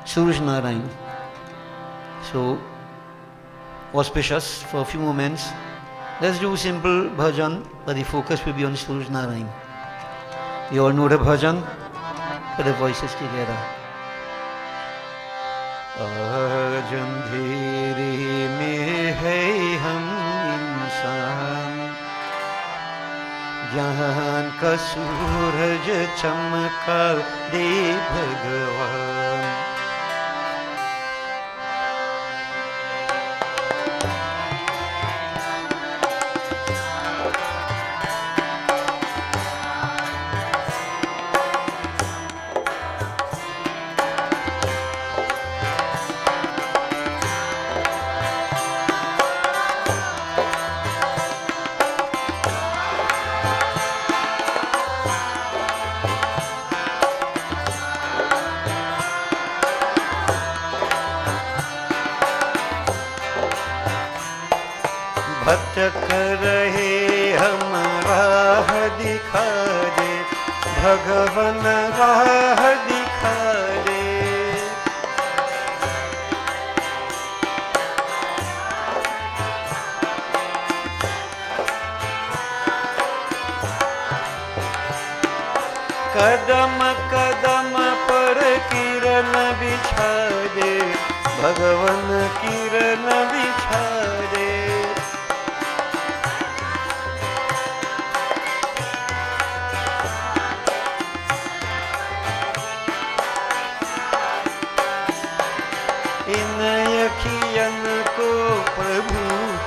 Speaker 1: Suraj Narayan. So, auspicious for a few moments. Let's do simple bhajan, but the focus will be on Suraj Narayan. You all know the bhajan, but the voices together. Bhajan dheere mein hai hum insan, jaan ka suraj chamka de Bhagwan. भटक रहे हम राह दिखा दे, भगवन राह दिखा दे। कदम कदम पर किरण बिछा दे, भगवन किरण बिछा दे। इन यखियन को प्रभु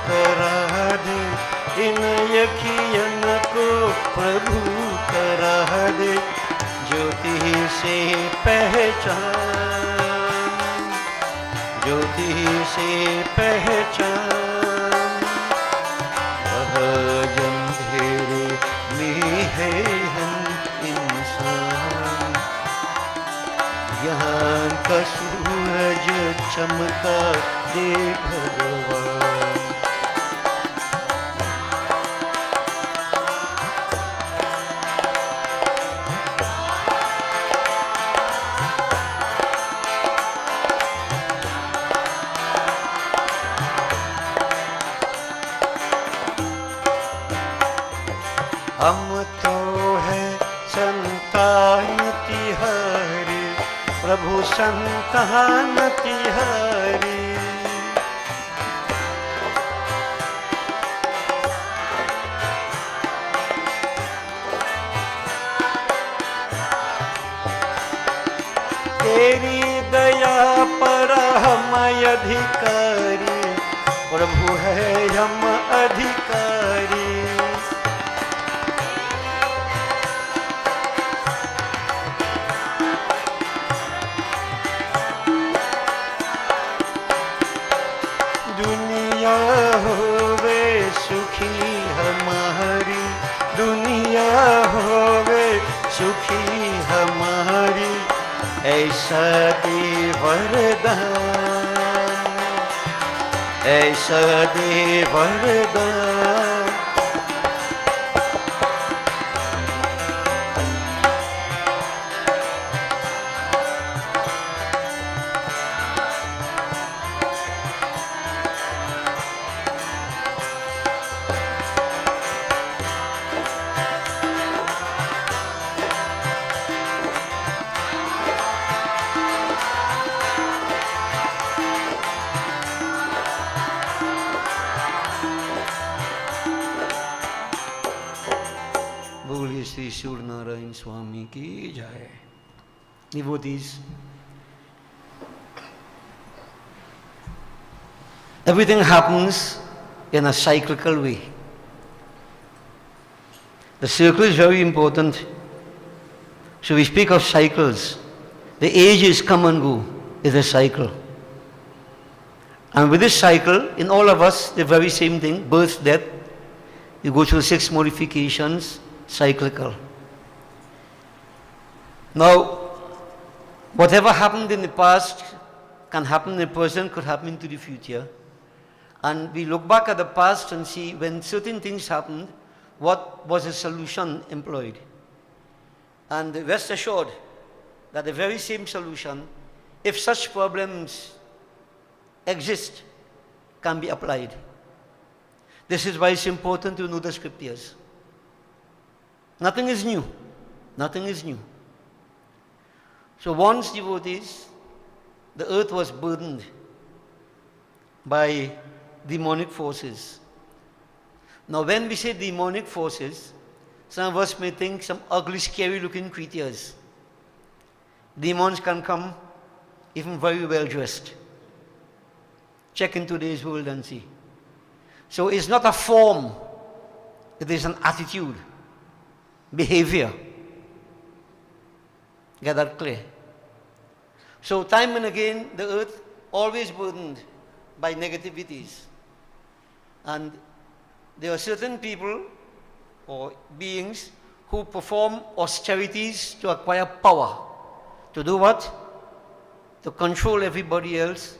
Speaker 1: करा दे, इन यखियन को प्रभु करा दे, ज्योति से पहचान, ज्योति से पहचान, वह अंधेरे में है हम इंसान, यहाँ का सूरज चमका दे भगवान। हम तो है संतान तिहारी, प्रभु संतान तिहारी, तेरी दया पर हम अधिकारी, प्रभु है हम अधिकारी, दुनिया होवे सुखी हमारी, दुनिया होवे सुखी हमारी, ऐसा दे वरदान, ऐसा दे वरदान। बोलिए श्री सूर्य नारायण स्वामी की जय। Devotees, everything happens in a cyclical way. The circle is very important. So we speak of cycles. The ages come and go is a cycle. And with this cycle, in all of us, the very same thing, birth, death, you go through 6 modifications, cyclical. Now, whatever happened in the past can happen in the present, could happen into the future. And we look back at the past and see when certain things happened, what was the solution employed. And rest assured that the very same solution, if such problems exist, can be applied. This is why it's important to know the scriptures. Nothing is new. Nothing is new. So once, devotees, the earth was burdened by demonic forces. Now when we say demonic forces, some of us may think some ugly, scary looking creatures. Demons can come even very well dressed. Check in today's world and see. So it's not a form, it is an attitude, behavior. Get that clear? So time and again, the earth always burdened by negativities. And there are certain people or beings who perform austerities to acquire power. To do what? To control everybody else.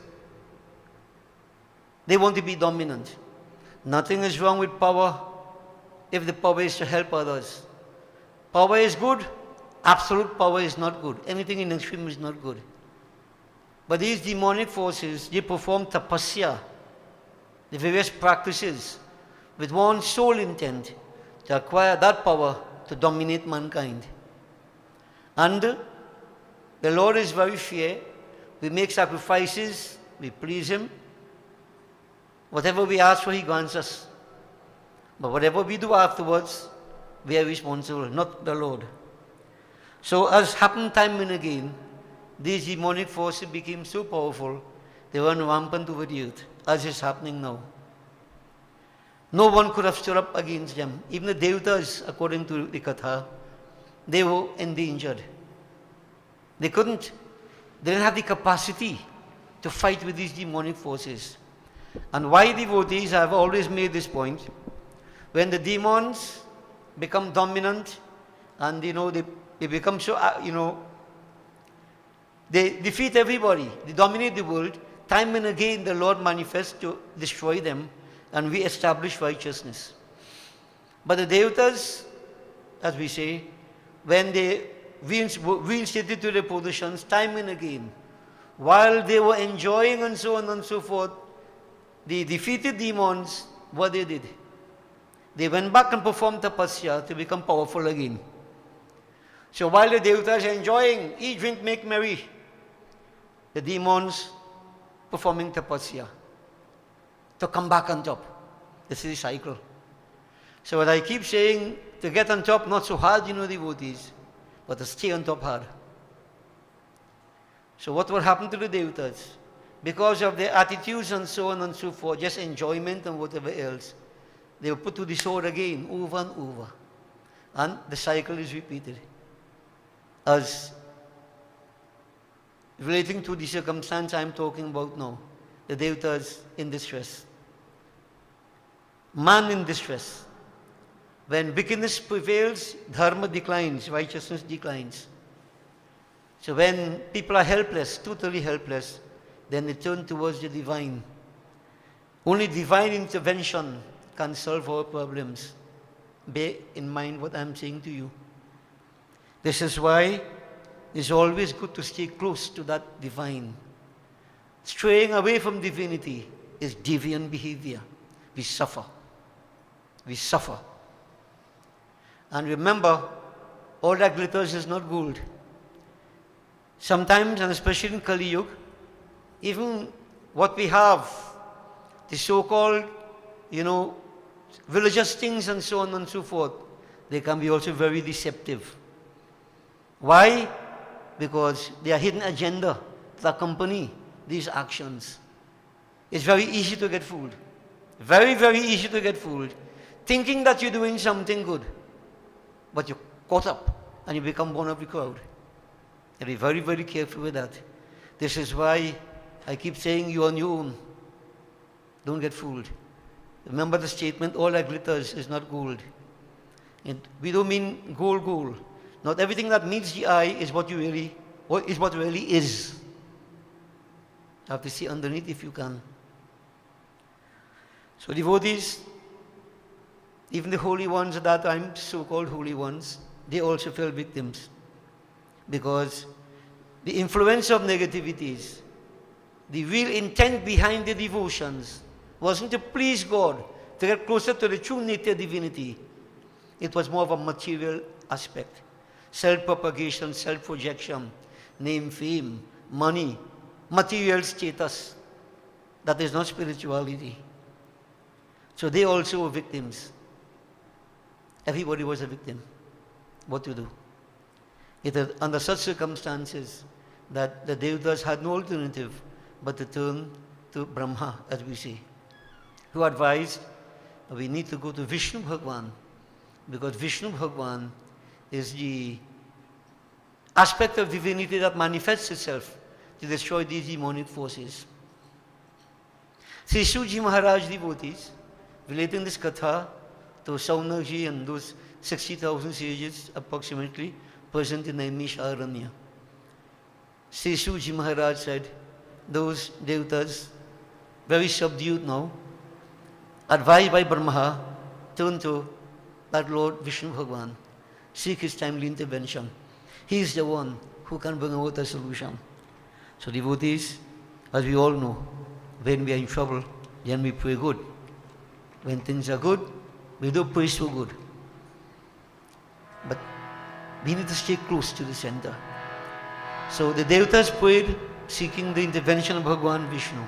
Speaker 1: They want to be dominant. Nothing is wrong with power if the power is to help others. Power is good. Absolute power is not good. Anything in extreme is not good. But these demonic forces, they perform tapasya, the various practices, with one sole intent, to acquire that power to dominate mankind. And the Lord is very fair. We make sacrifices, we please Him. Whatever we ask for, He grants us. But whatever we do afterwards, we are responsible, not the Lord. So as happened time and again, these demonic forces became so powerful They run rampant over the earth, as is happening now. No one could have stood up against them. Even the Devatas, according to the Katha, they were endangered. They didn't have the capacity to fight with these demonic forces. And why devotees have always made this point, when the demons become dominant and they become so, they defeat everybody, they dominate the world, time and again the Lord manifests to destroy them and we establish righteousness. But the Devatas, as we say, when they reinstated to their positions time and again, while they were enjoying and so on and so forth, the defeated demons, what they did? They went back and performed tapasya to become powerful again. So while the Devatas are enjoying, eat, drink, make merry, the demons performing tapasya to come back on top. This is the cycle. So what I keep saying, to get on top, not so hard, devotees, but to stay on top hard. So what will happen to the Devatas? Because of their attitudes and so on and so forth, just enjoyment and whatever else, they will put to the sword again, over and over. And the cycle is repeated. As relating to the circumstance I am talking about now, the Devatas in distress. Man in distress. When wickedness prevails, dharma declines, righteousness declines. So when people are helpless, totally helpless, then they turn towards the divine. Only divine intervention can solve our problems. Bear in mind what I am saying to you. This is why it's always good to stay close to that divine. Straying away from divinity is deviant behavior. We suffer. We suffer. And remember, all that glitters is not gold. Sometimes, and especially in Kali Yuga, even what we have, the so-called, religious things and so on and so forth, they can be also very deceptive. Why? Because they are hidden agenda that accompany these actions. It's very easy to get fooled. Very, very easy to get fooled. Thinking that you're doing something good, but you're caught up and you become one of the crowd. And be very, very careful with that. This is why I keep saying you're on your own. Don't get fooled. Remember the statement, all that glitters is not gold. And we don't mean gold. Not everything that meets the eye is what really is. You have to see underneath if you can. So devotees, even the holy ones at that time, so-called holy ones, they also fell victims. Because the influence of negativities, the real intent behind the devotions wasn't to please God, to get closer to the true nature divinity. It was more of a material aspect. Self-propagation, self-projection, name, fame, money, material status. That is not spirituality. So they also were victims. Everybody was a victim. What to do? It is under such circumstances that the Devatas had no alternative but to turn to Brahma, as we say, who advised we need to go to Vishnu Bhagwan, because Vishnu Bhagwan is the aspect of divinity that manifests itself to destroy these demonic forces. Sri Suji Maharaj devotees, relating this katha to Saunaji and those 60,000 sages approximately present in Naimisharanya. Sri Suji Maharaj said, those Devatas, very subdued now, advised by Brahma, turn to that Lord Vishnu Bhagwan, seek his timely intervention. He is the one who can bring about a solution. So devotees, as we all know, when we are in trouble, then we pray good. When things are good, we do pray so good. But we need to stay close to the center. So the Devatas prayed, seeking the intervention of Bhagwan Vishnu.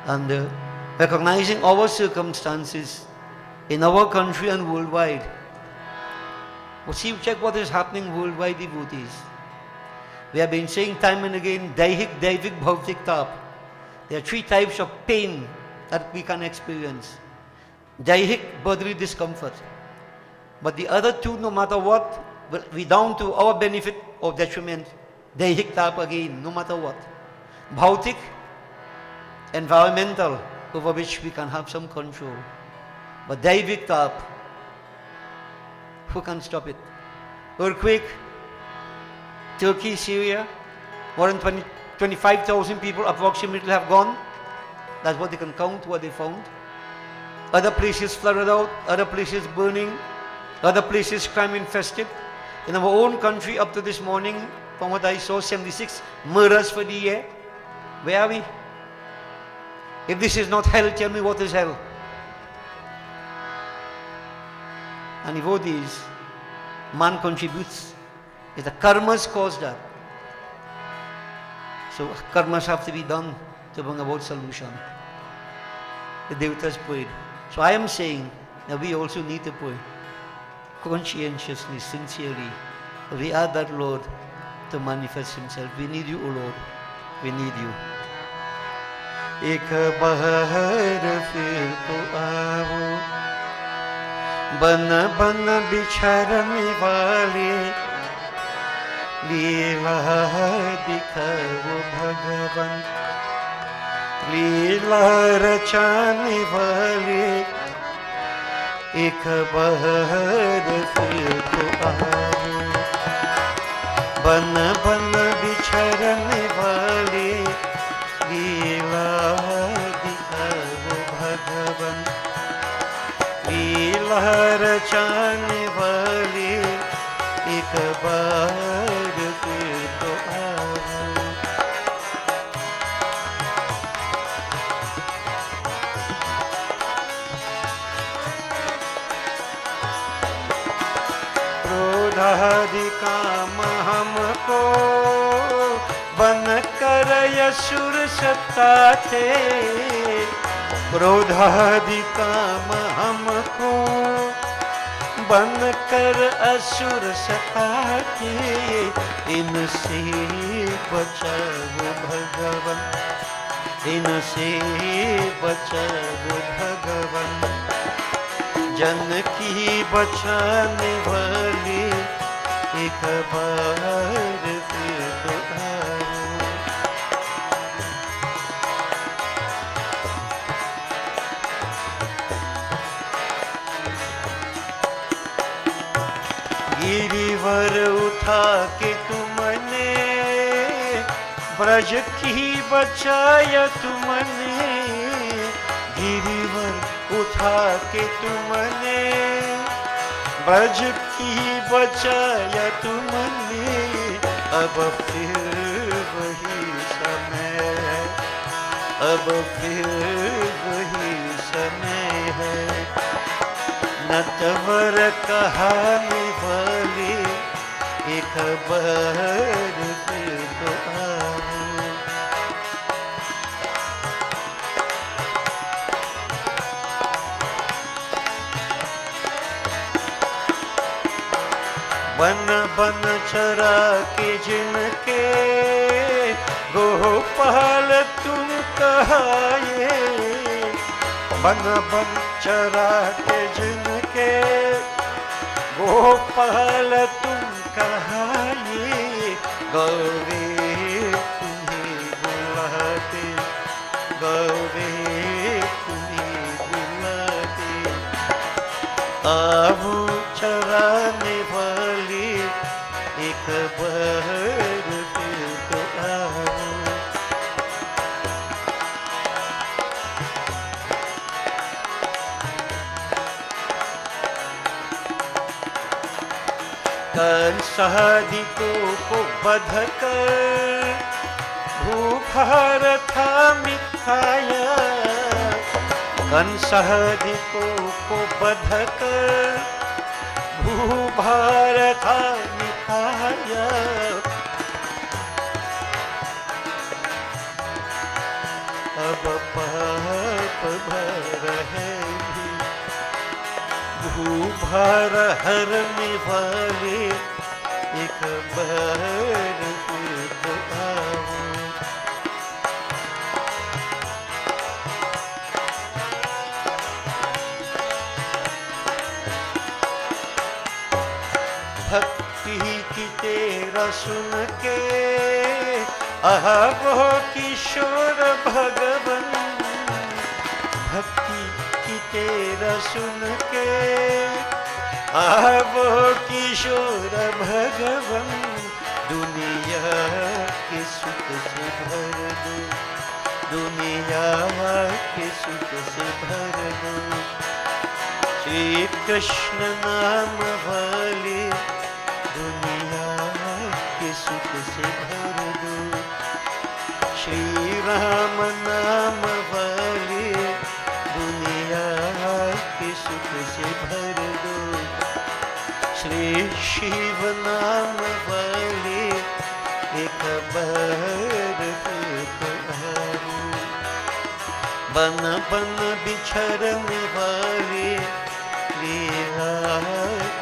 Speaker 1: And recognizing our circumstances in our country and worldwide. Well, see, check what is happening worldwide, devotees. We have been saying time and again, Daihik Daivik Bhautik Tap. There are 3 types of pain that we can experience. Daihic, bodily discomfort. But the other 2, no matter what, will be down to our benefit or detriment. Daihic tap again, no matter what. Bhautik, environmental, over which we can have some control. But Daivic tap, who can stop it? Earthquake, Turkey, Syria, more than 25,000 people approximately have gone. That's what they can count, what they found. Other places flooded out, other places burning, other places crime infested. In our own country, up to this morning, from what I saw, 76 murders for the year. Where are we? If this is not hell, tell me what is hell. And if all these, man contributes, if the karmas cause that. So karmas have to be done to bring about solution. The devatas prayed. So I am saying that we also need to pray conscientiously, sincerely. We ask that Lord to manifest Himself. We need you, O Lord. We need you. एक बार फिर तो आओ, बन बन बिछड़ने वाले, लीला दिखाओ भगवान, लीला रचाने वाले, एक बार फिर तो आओ, बन बन बिछड़ने वाले, लीला दिखाओ भगवान, लीला रचाने वाले, एक बार फिर तो आओ। क्रोधादि काम हमको बन कर असुर सताते, क्रोधादि काम हमको बन कर असुर सताते, इनसे बचाओ भगवान, इनसे बचाओ भगवान, जन की बचाने वाले, एक बार फिर तो आओ। गिरिवर उठा के तुमने, ब्रज की बचाया तुमने, गिरिवर उठा के तुमने, ब्रज की बचाया तुमने, अब फिर वही समय है, अब फिर वही समय है, नटवर कहाने वाले, एक बार फिर तो आओ। बन बन चरा के जिनके, गोपाल तुम कहाए, बन बन चरा के जिनके, गोपाल तुम कहाए, गौरे तुम्हें बुलाते, गौरे तुम्हें बुलाते, आओ चराने वाले, एक बार फिर तो आओ। कंसादिकों को बध कर भूभार था मिथाया, कंसादिकों को बध कर भूभार था मिथाया, अब पाप भर है भी, भूभार हरने वाले, एक बार फिर तो आओ। तेरा सुन के वो किशोर भगवन, भक्ति की तेरा सुन के वो किशोर भगवन, दुनिया के सुख से भर दो, दुनिया के सुख से भर दो। श्री कृष्ण नाम वाले दुनिया के सुख से भर दो, श्री राम नाम वाले दुनिया के सुख से भर दो, श्री शिव नाम वाले एक बार फिर तो आओ, बन बन बिछड़ने वाले लीला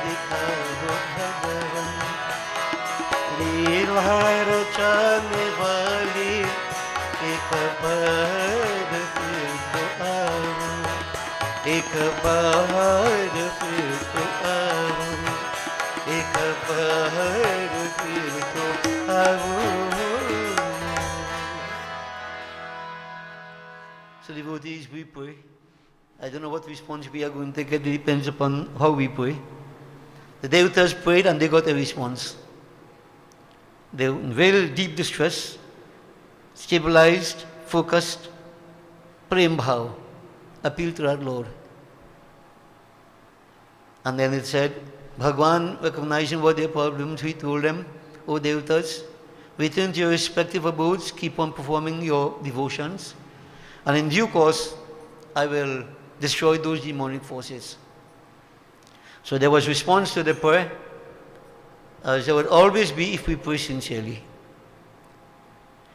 Speaker 1: दिखाओ भगवान, लीला रचाने वाले एक बार फिर तो आओ, एक बार फिर तो आओ, एक बार फिर तो आओ। So devotees, we pray. I don't know what response we are going to get. It depends upon how we pray. The devatas prayed and they got a response. They were in very deep distress, stabilized, focused, prem bhav, appeal to our Lord. And then it said, Bhagwan, recognizing what their problems, he told them, O devatas, return to your respective abodes, keep on performing your devotions, and in due course, I will destroy those demonic forces. So there was response to the prayer, as there would always be if we pray sincerely.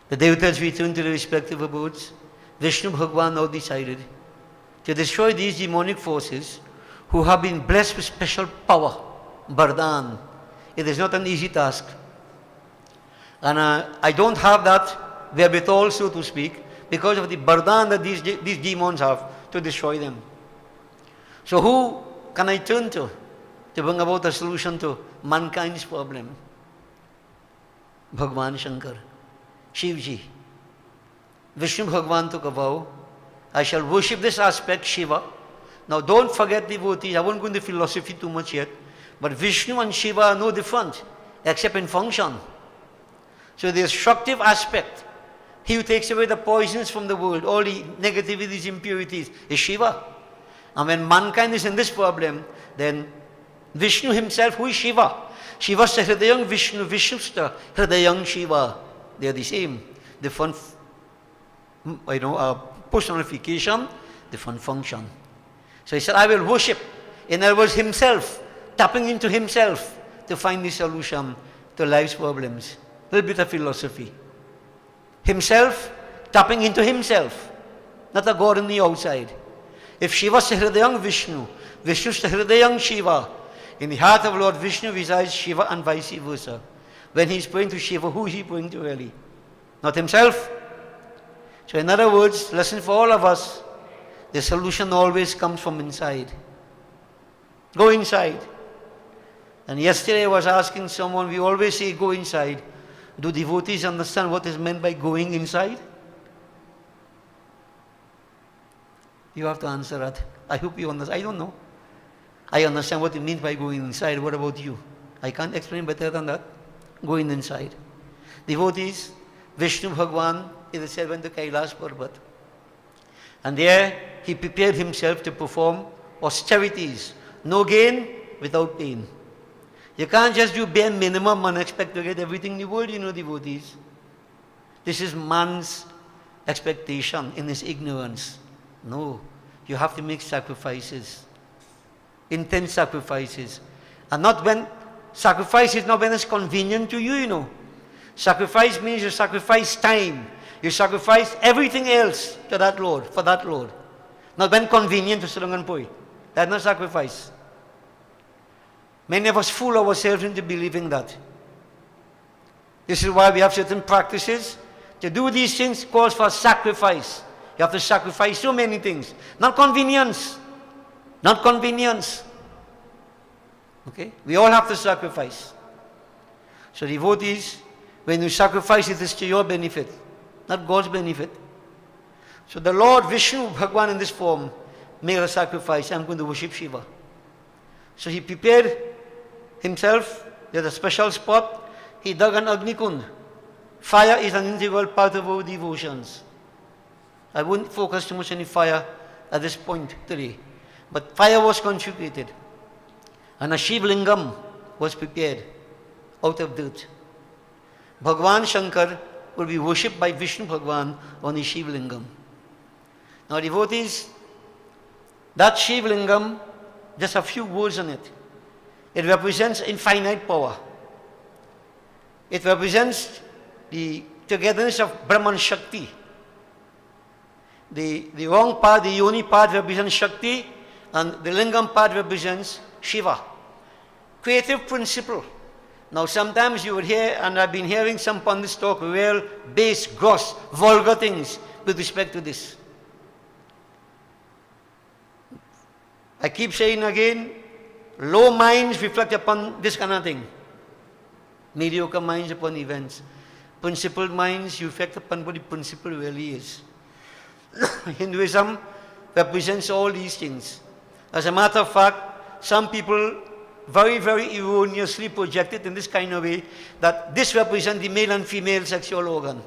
Speaker 1: The devatas returned to their respective abodes. Vishnu Bhagwan now decided to destroy these demonic forces who have been blessed with special power, Bardhan. It is not an easy task. And I don't have that wherewithal, so to speak, because of the Bardhan that these demons have to destroy them. So who can I turn to bring about a solution to mankind's problem? Bhagwan Shankar, Shivji. Vishnu Bhagwan took a vow, I shall worship this aspect, Shiva. Now don't forget, devotees, I won't go into philosophy too much yet, but Vishnu and Shiva are no different, except in function. So the destructive aspect, he who takes away the poisons from the world, all the negativities, impurities, is Shiva. And when mankind is in this problem, then Vishnu himself, who is Shiva? Shiva's Hridayang Vishnu, Vishnu's Hridayang Shiva. They are the same. Different, personification, different function. So he said, I will worship. In other words, himself, tapping into himself to find the solution to life's problems. A little bit of philosophy. Himself, tapping into himself, not a God on the outside. If Shiva is Hridayang Vishnu, Vishnu is Hridayang Shiva, in the heart of Lord Vishnu resides Shiva and vice versa. When he is praying to Shiva, who is he praying to really? Not himself. So in other words, lesson for all of us, the solution always comes from inside. Go inside. And yesterday I was asking someone, we always say go inside. Do devotees understand what is meant by going inside? You have to answer that. I hope you understand. I don't know. I understand what it means by going inside. What about you? I can't explain better than that. Going inside. Devotees, Vishnu Bhagwan, it is said, went to Kailash Parvat. And there he prepared himself to perform austerities. No gain without pain. You can't just do bare minimum and expect to get everything in the world, devotees. This is man's expectation in his ignorance. No, you have to make sacrifices. Intense sacrifices. And not when, sacrifice is not when it's convenient to you, Sacrifice means you sacrifice time. You sacrifice everything else to that Lord, for that Lord. Not when convenient to Surang and Poi. That's not sacrifice. Many of us fool ourselves into believing that. This is why we have certain practices. To do these things calls for sacrifice. You have to sacrifice so many things. Not convenience. Not convenience. Okay? We all have to sacrifice. So devotees, when you sacrifice, it is to your benefit, not God's benefit. So the Lord Vishnu, Bhagwan in this form, made a sacrifice. I'm going to worship Shiva. So he prepared himself. There's a special spot. He dug an Agni Kund. Fire is an integral part of our devotions. I wouldn't focus too much on the fire at this point today. But fire was consecrated. And a Shiv Lingam was prepared out of dirt. Bhagwan Shankar will be worshipped by Vishnu Bhagwan on the Shiv Lingam. Now devotees, that Shiv Lingam, just a few words on it. It represents infinite power. It represents the togetherness of Brahman Shakti. The wrong part, the Yoni part represents Shakti, and the Lingam part represents Shiva. Creative principle. Now sometimes you would hear, and I've been hearing some pundits talk real base, gross, vulgar things with respect to this. I keep saying again, low minds reflect upon this kind of thing. Mediocre minds upon events. Principled minds reflect upon what the principle really is. Hinduism represents all these things. As a matter of fact, some people very, very erroneously project it in this kind of way that this represents the male and female sexual organ.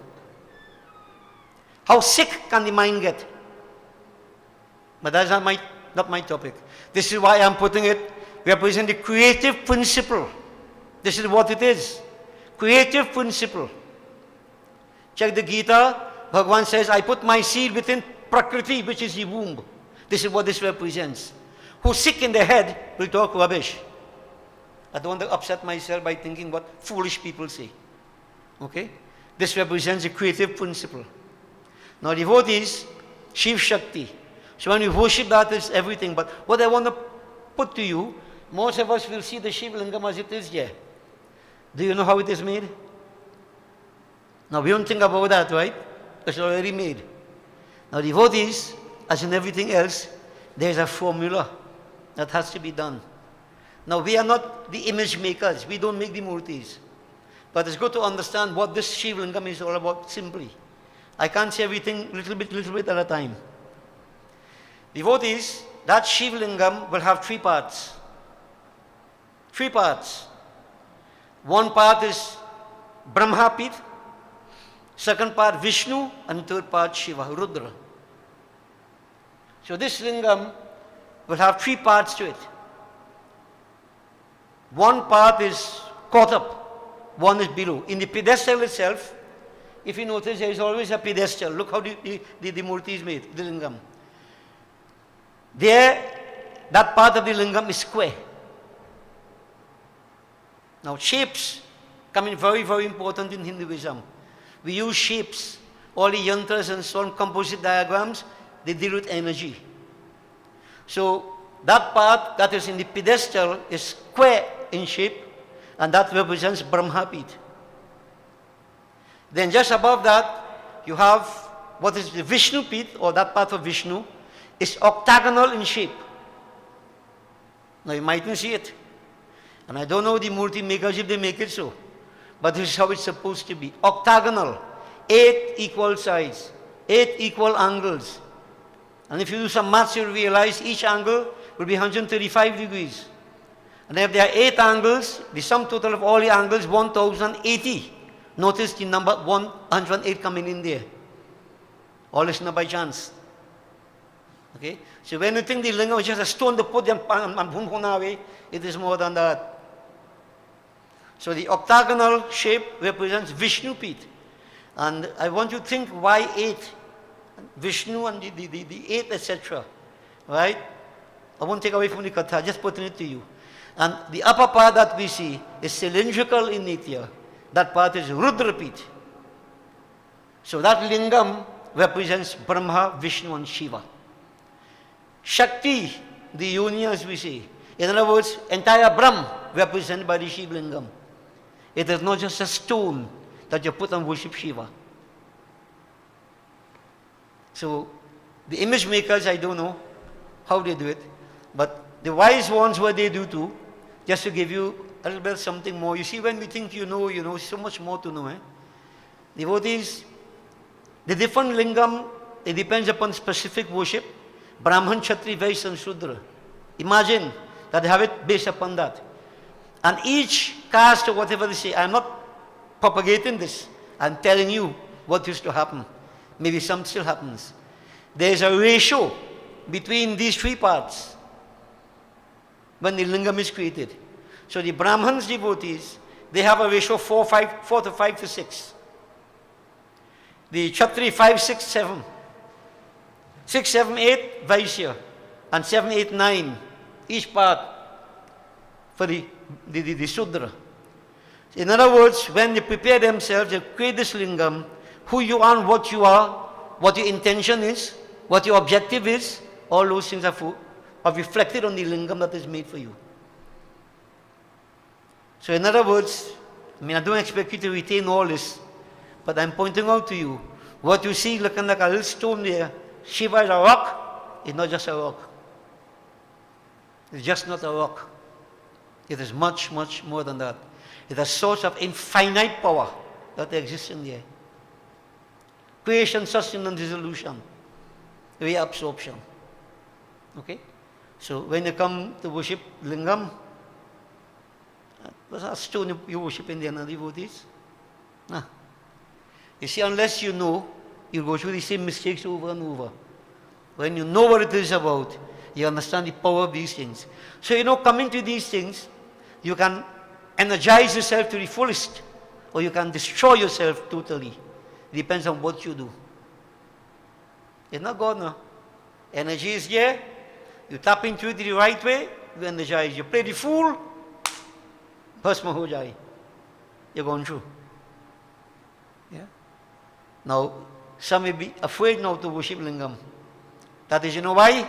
Speaker 1: How sick can the mind get? But that's not my topic. This is why I'm putting it, represent the creative principle. This is what it is. Creative principle. Check the Gita. Bhagavan says, I put my seed within Prakriti, which is the womb. This is what this represents. Who's sick in the head will talk rubbish. I don't want to upset myself by thinking what foolish people say. Okay? This represents a creative principle. Now devotees, Shiv Shakti. So when we worship that, it's everything. But what I want to put to you, most of us will see the Shiv Lingam as it is here. Do you know how it is made? Now we don't think about that, right? It's already made. Now devotees, as in everything else, there's a formula that has to be done. Now we are not the image makers. We don't make the murtis. But it's good to understand what this Shiv Lingam is all about simply. I can't say everything little bit at a time. Devotees, that Shiv Lingam will have three parts. Three parts. One part is Brahma Pit, second part Vishnu, and third part Shiva, Rudra. So this Lingam will have three parts to it. One part is caught up, one is below. In the pedestal itself, if you notice, there is always a pedestal. Look how the murti is made, the Lingam. There, that part of the Lingam is square. Now shapes come in very, very important in Hinduism. We use shapes. All the yantras and so on, composite diagrams, they deal with energy. So that part that is in the pedestal is square in shape, and that represents Brahma Pit. Then just above that, you have what is the Vishnu Pit, or that part of Vishnu, is octagonal in shape. Now you mightn't see it. And I don't know the murti makers if they make it so. But this is how it's supposed to be. Octagonal. 8 equal sides. 8 equal angles. And if you do some maths, you'll realize each angle will be 135 degrees. And if there are 8 angles, the sum total of all the angles, 1080. Notice the number 108 coming in there. All is not by chance. Okay? So when you think the lingam is just a stone to put them away, it is more than that. So the octagonal shape represents Vishnu Pit. And I want you to think why 8? Vishnu and the 8, etc. Right? I won't take away from the katha, just putting it to you. And the upper part that we see is cylindrical in nature. That part is Rudra Pit. So that lingam represents Brahma, Vishnu and Shiva. Shakti, the Yoni as we say. In other words, entire Brahm represented by the Shiva Lingam. It is not just a stone that you put and worship Shiva. So, the image makers, I don't know how they do it, but the wise ones, what they do too, just to give you a little bit something more. You see, when we think you know so much more to know. Devotees, the different lingam, it depends upon specific worship. Brahman, Kshatri, Vaishya and Shudra. Imagine that they have it based upon that. And each caste or whatever they say, I'm not propagating this. I'm telling you what used to happen. Maybe some still happens. There's a ratio between these three parts when the lingam is created. So the Brahmins devotees, they have a ratio 4 to 5 to 6. The Kshatri 5, 6, 7. 6, 7, 8 Vaishya. And 7, 8, 9. Each part for the Sudra. In other words, when they prepare themselves, they create this lingam, who you are and what you are, what your intention is, what your objective is, all those things are reflected on the lingam that is made for you. So in other words, I don't expect you to retain all this, but I'm pointing out to you, what you see looking like a little stone there, Shiva is a rock, it's not just a rock. It's just not a rock. It is much, much more than that. It's a source of infinite power that exists in there. Creation, sustenance, dissolution, reabsorption. Okay? So when you come to worship lingam, what's a stone you worship in the devotees? You see, unless you know, you go through the same mistakes over and over. When you know what it is about, you understand the power of these things. So, coming to these things, you can energize yourself to the fullest, or you can destroy yourself totally. It depends on what you do. It's not God, no. Energy is there. You tap into it the right way, you energize. You play the fool, bhasma ho jai. You're going through. Yeah. Now, some may be afraid now to worship lingam. That is, why?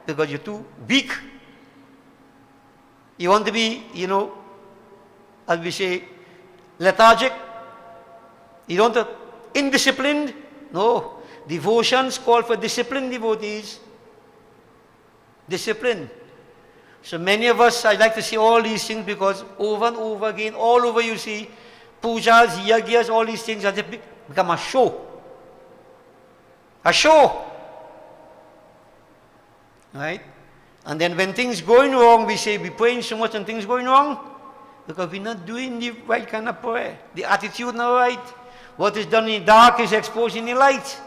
Speaker 1: Because you're too weak. You want to be, as we say, lethargic. You don't want to, indisciplined. No. Devotions call for disciplined devotees. Discipline. So many of us, I like to see all these things because over and over again, all over you see, pujas, yagyas, all these things have become a show. A show. Right? And then when things going wrong, we say we're praying so much and things going wrong because we're not doing the right kind of prayer. The attitude not right. What is done in the dark is exposed in the light.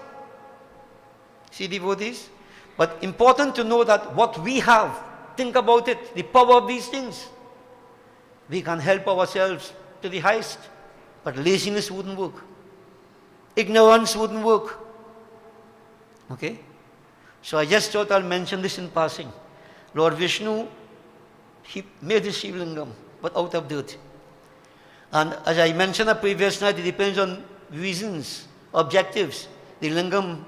Speaker 1: See, devotees? But important to know that what we have, think about it, the power of these things. We can help ourselves to the highest, but laziness wouldn't work. Ignorance wouldn't work. Okay? So I just thought I'll mention this in passing. Lord Vishnu, he made this Shiva lingam, but out of dirt. And as I mentioned the previous night, it depends on reasons, objectives. The lingam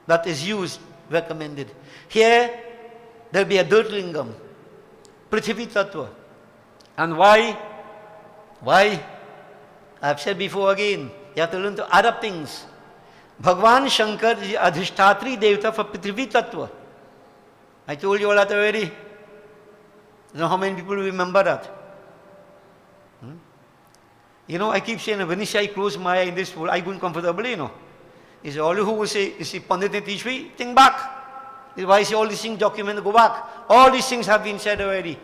Speaker 1: that is used, recommended. Here, there'll be a dirt lingam, Prithvi Tattva. And why? Why? I've said before again, you have to learn to add up things. Bhagwan Shankar is the Adhishtatri Devata for Prithvi Tattva. I told you all that already. I don't know how many people remember that. I keep saying, when you say I close my eye in this world, I go uncomfortably, It's all who will say, you see, Pandit and teach me, think back. This is why I say all these things documented, go back. All these things have been said already.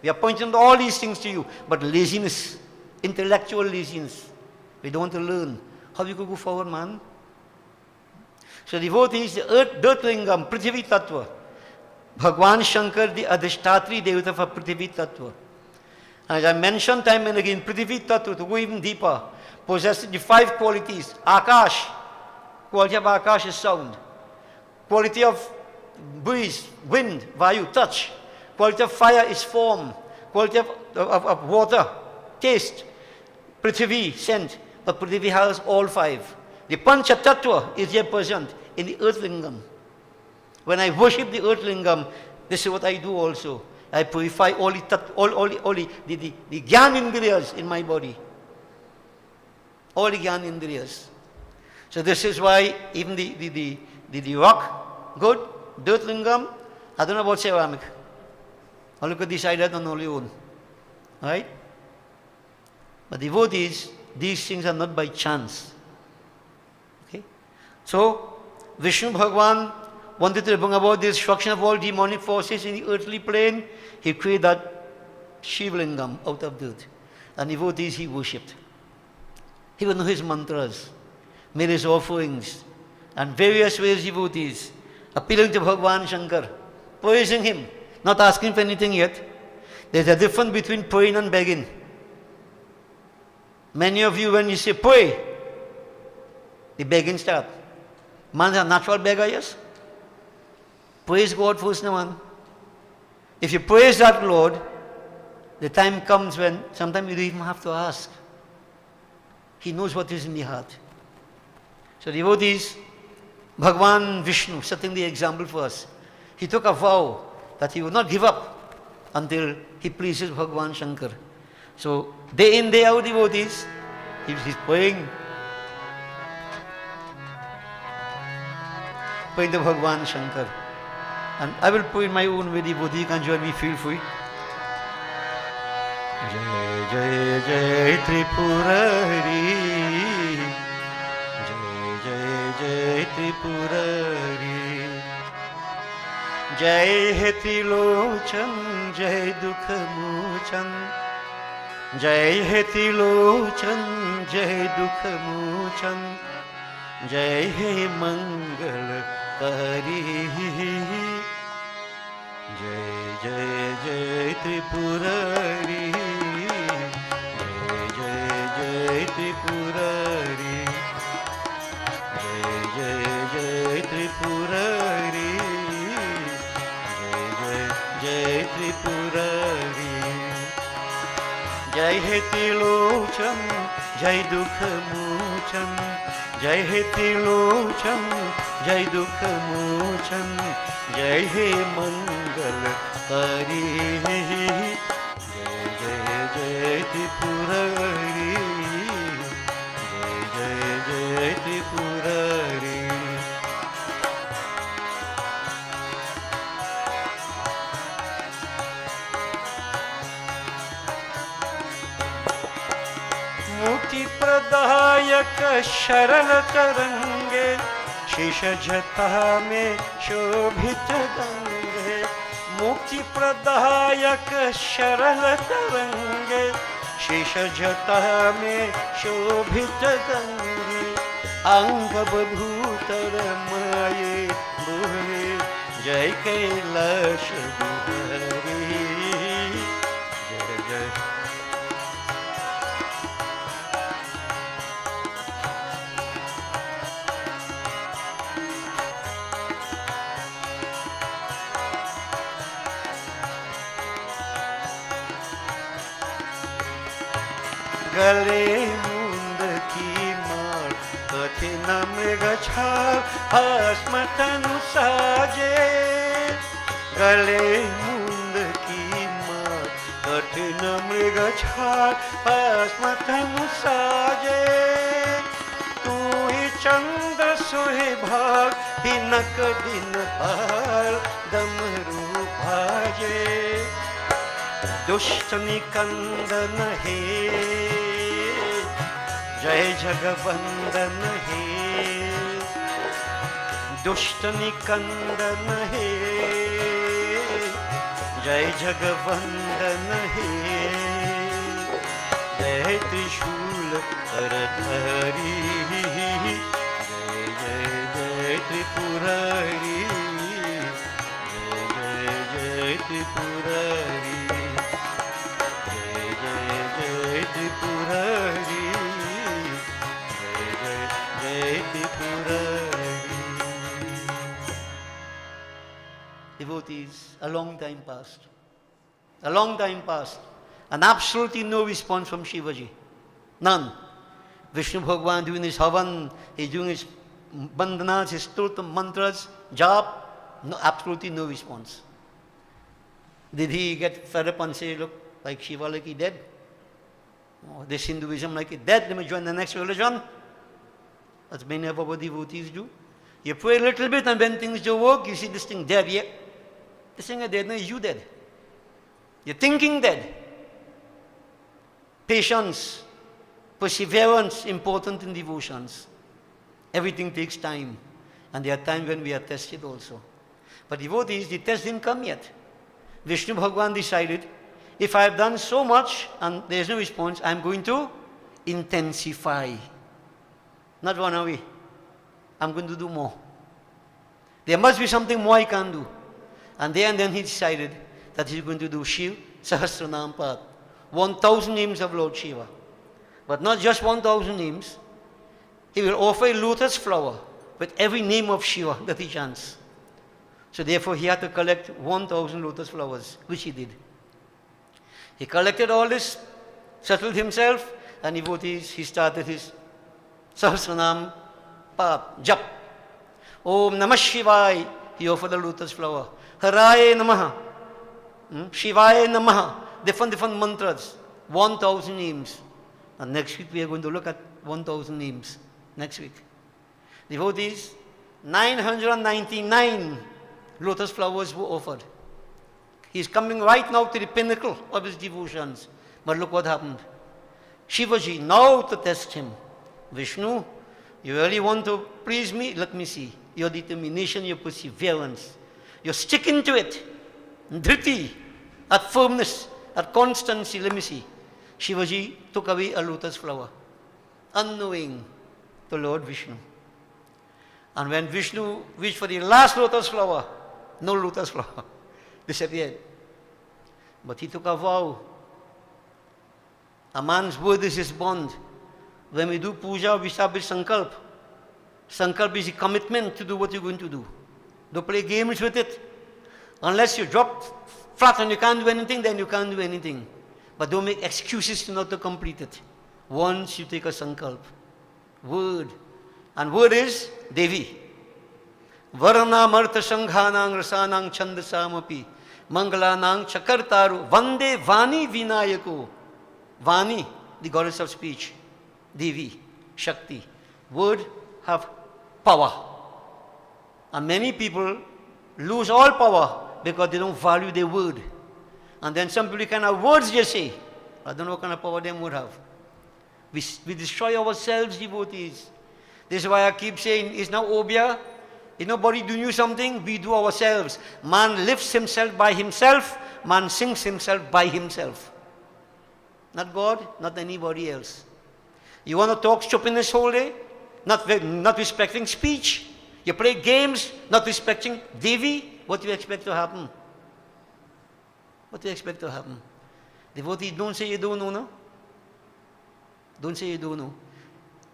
Speaker 1: We are pointing to all these things to you. But laziness, intellectual laziness, we don't want to learn. How you could go forward, man? So devotees, the earth, dirt lingam, Prithvi Tattva. Bhagwan Shankar, the Adhishtatri Devata for Prithvi Tattva. As I mentioned time and again, Prithvi Tattva, to go even deeper, possesses the 5 qualities. Akash, quality of Akash is sound. Quality of breeze, wind, Vayu, touch. Quality of fire is form. Quality of water, taste. Prithvi, scent. But Prithvi has all 5. The Pancha Tattva is here present in the earth lingam. When I worship the earth lingam, this is what I do also. I purify all the Gyan Indriyas in my body. All the Gyan Indriyas. So this is why even the rock, good, dirt lingam, I don't know about ceramic. I'll look at this side on only own. Right? But devotees, these things are not by chance. Okay? So, Vishnu Bhagwan wanted to bring about the destruction of all demonic forces in the earthly plane. He created that Shivlingam out of dirt. And devotees he worshipped. He would know his mantras, made his offerings, and various ways devotees, appealing to Bhagwan Shankar, praising him, not asking for anything yet. There's a difference between praying and begging. Many of you, when you say pray, the begging starts. Man is a natural beggar, yes? Praise God first, no man. If you praise that Lord, the time comes when sometimes you don't even have to ask. He knows what is in the heart. So devotees, Bhagwan Vishnu setting the example for us. He took a vow that he would not give up until he pleases Bhagwan Shankar. So day in, day out devotees, he's praying. Praying to Bhagwan Shankar. And I will pray in my own way, devotee, you can join me, feel free. Jai Jai Jai Tripurari, Jai Jai Jai Tripurari, Jai He Trilochan, Jai Dukha Mochan, Jai He Trilochan, Jai Dukha Mochan, Jai He Mangal Kari, Jai Jai Jai Tripurari, Jai Jai Jai Tripurari, Jai Jai Jai Tripurari, Jai Jai Jai Tripurari, Jai He Trilochan, Jai Dukha Mochan, Jai He Trilochan, Jai Dukha Mochan, Jai He Mangal Kari, Jai Jai Jai Tripurari, Jai Jai Jai Tripurari. Mukti Pradayaka Sharal Tarange, Shisha Jata में शोभित गंगे, मुक्ति प्रदायक शरल तरंगे, शीश जटा में शोभित गंगे, अंग बभूतर माये बुहे, जय कैलाश बिहारी, जय जय गले मुंद की माल कठिन मृग छाल भस्म तनु साजे, गले मुंद की माल कठिन मृग छाल भस्म तनु साजे, तू ही चंद सोहे भाग दिनक दिन हाल डमरू भाजे, दुष्ट निकंदन हे, जय जगवंदन हे, दुष्ट निकंदन हे, जय जगवंदन हे, जय त्रिशूल करधारी, जय जय जय त्रिपुरारी, जय जय जय त्रिपुरारी, जय जय जय Tripurari, Devotees, a long time passed. A long time passed. And absolutely no response from Shivaji. None. Vishnu Bhagwan doing his havan, he's doing his bandhanas, his stotram mantras, jap, no, absolutely no response. Did he get fed up and say, look, like Shiva, like he dead? Oh, this Hinduism, like he dead, let me join the next religion? As many of our devotees do. You pray a little bit and when things don't work, you see this thing dead, yeah. This thing is dead, no, you dead. You're thinking dead. patience, perseverance, important in devotions. Everything takes time. And there are times when we are tested also. But devotees, the test didn't come yet. Vishnu Bhagwan decided, if I have done so much and there is no response, I am going to intensify. Not run away. I'm going to do more. There must be something more I can do. And then he decided that he's going to do Shiv Sahasranam Path. 1,000 names of Lord Shiva. But not just 1,000 names. He will offer a lotus flower with every name of Shiva that he chants. So therefore he had to collect 1,000 lotus flowers, which he did. He collected all this, settled himself, and devotees, he started his Sahasranam Path, Jap. Om Namah Shivaya, he offered a lotus flower. Haraye Namaha, Shivaya Namaha, different mantras, 1,000 names. And next week we are going to look at 1,000 names. Next week. Devotees, 999 lotus flowers were offered. He's coming right now to the pinnacle of his devotions. But look what happened. Shivaji, now to test him. Vishnu, you really want to please me? Let me see. Your determination, your perseverance. You're sticking to it. Dhriti, at firmness, at constancy. Let me see. Shivaji took away a lotus flower, unknowing to Lord Vishnu. And when Vishnu reached for the last lotus flower, no lotus flower, disappeared. But he took a vow. A man's word is his bond. When we do puja, we start with sankalp. Sankalp is a commitment to do what you're going to do. Don't play games with it. Unless you drop flat and you can't do anything, then you can't do anything. But don't make excuses to not to complete it. Once you take a sankalp, word. And word is Devi. Varana martha sanghanang rasanang chandasamapi mangalanang chakartaru vande vani vinayako. Vani, the goddess of speech. Devi, Shakti. Word have power. And many people lose all power because they don't value their word. And then some people kind of words they say. I don't know what kind of power they would have. We destroy ourselves, devotees. This is why I keep saying, it's not obia. If nobody do you something, we do ourselves. Man lifts himself by himself. Man sings himself by himself. Not God, not anybody else. You want to talk stupidness whole day? Not respecting speech. You play games, not respecting Devi. What do you expect to happen? What do you expect to happen? Devotees, don't say you don't know, no? Don't say you don't know.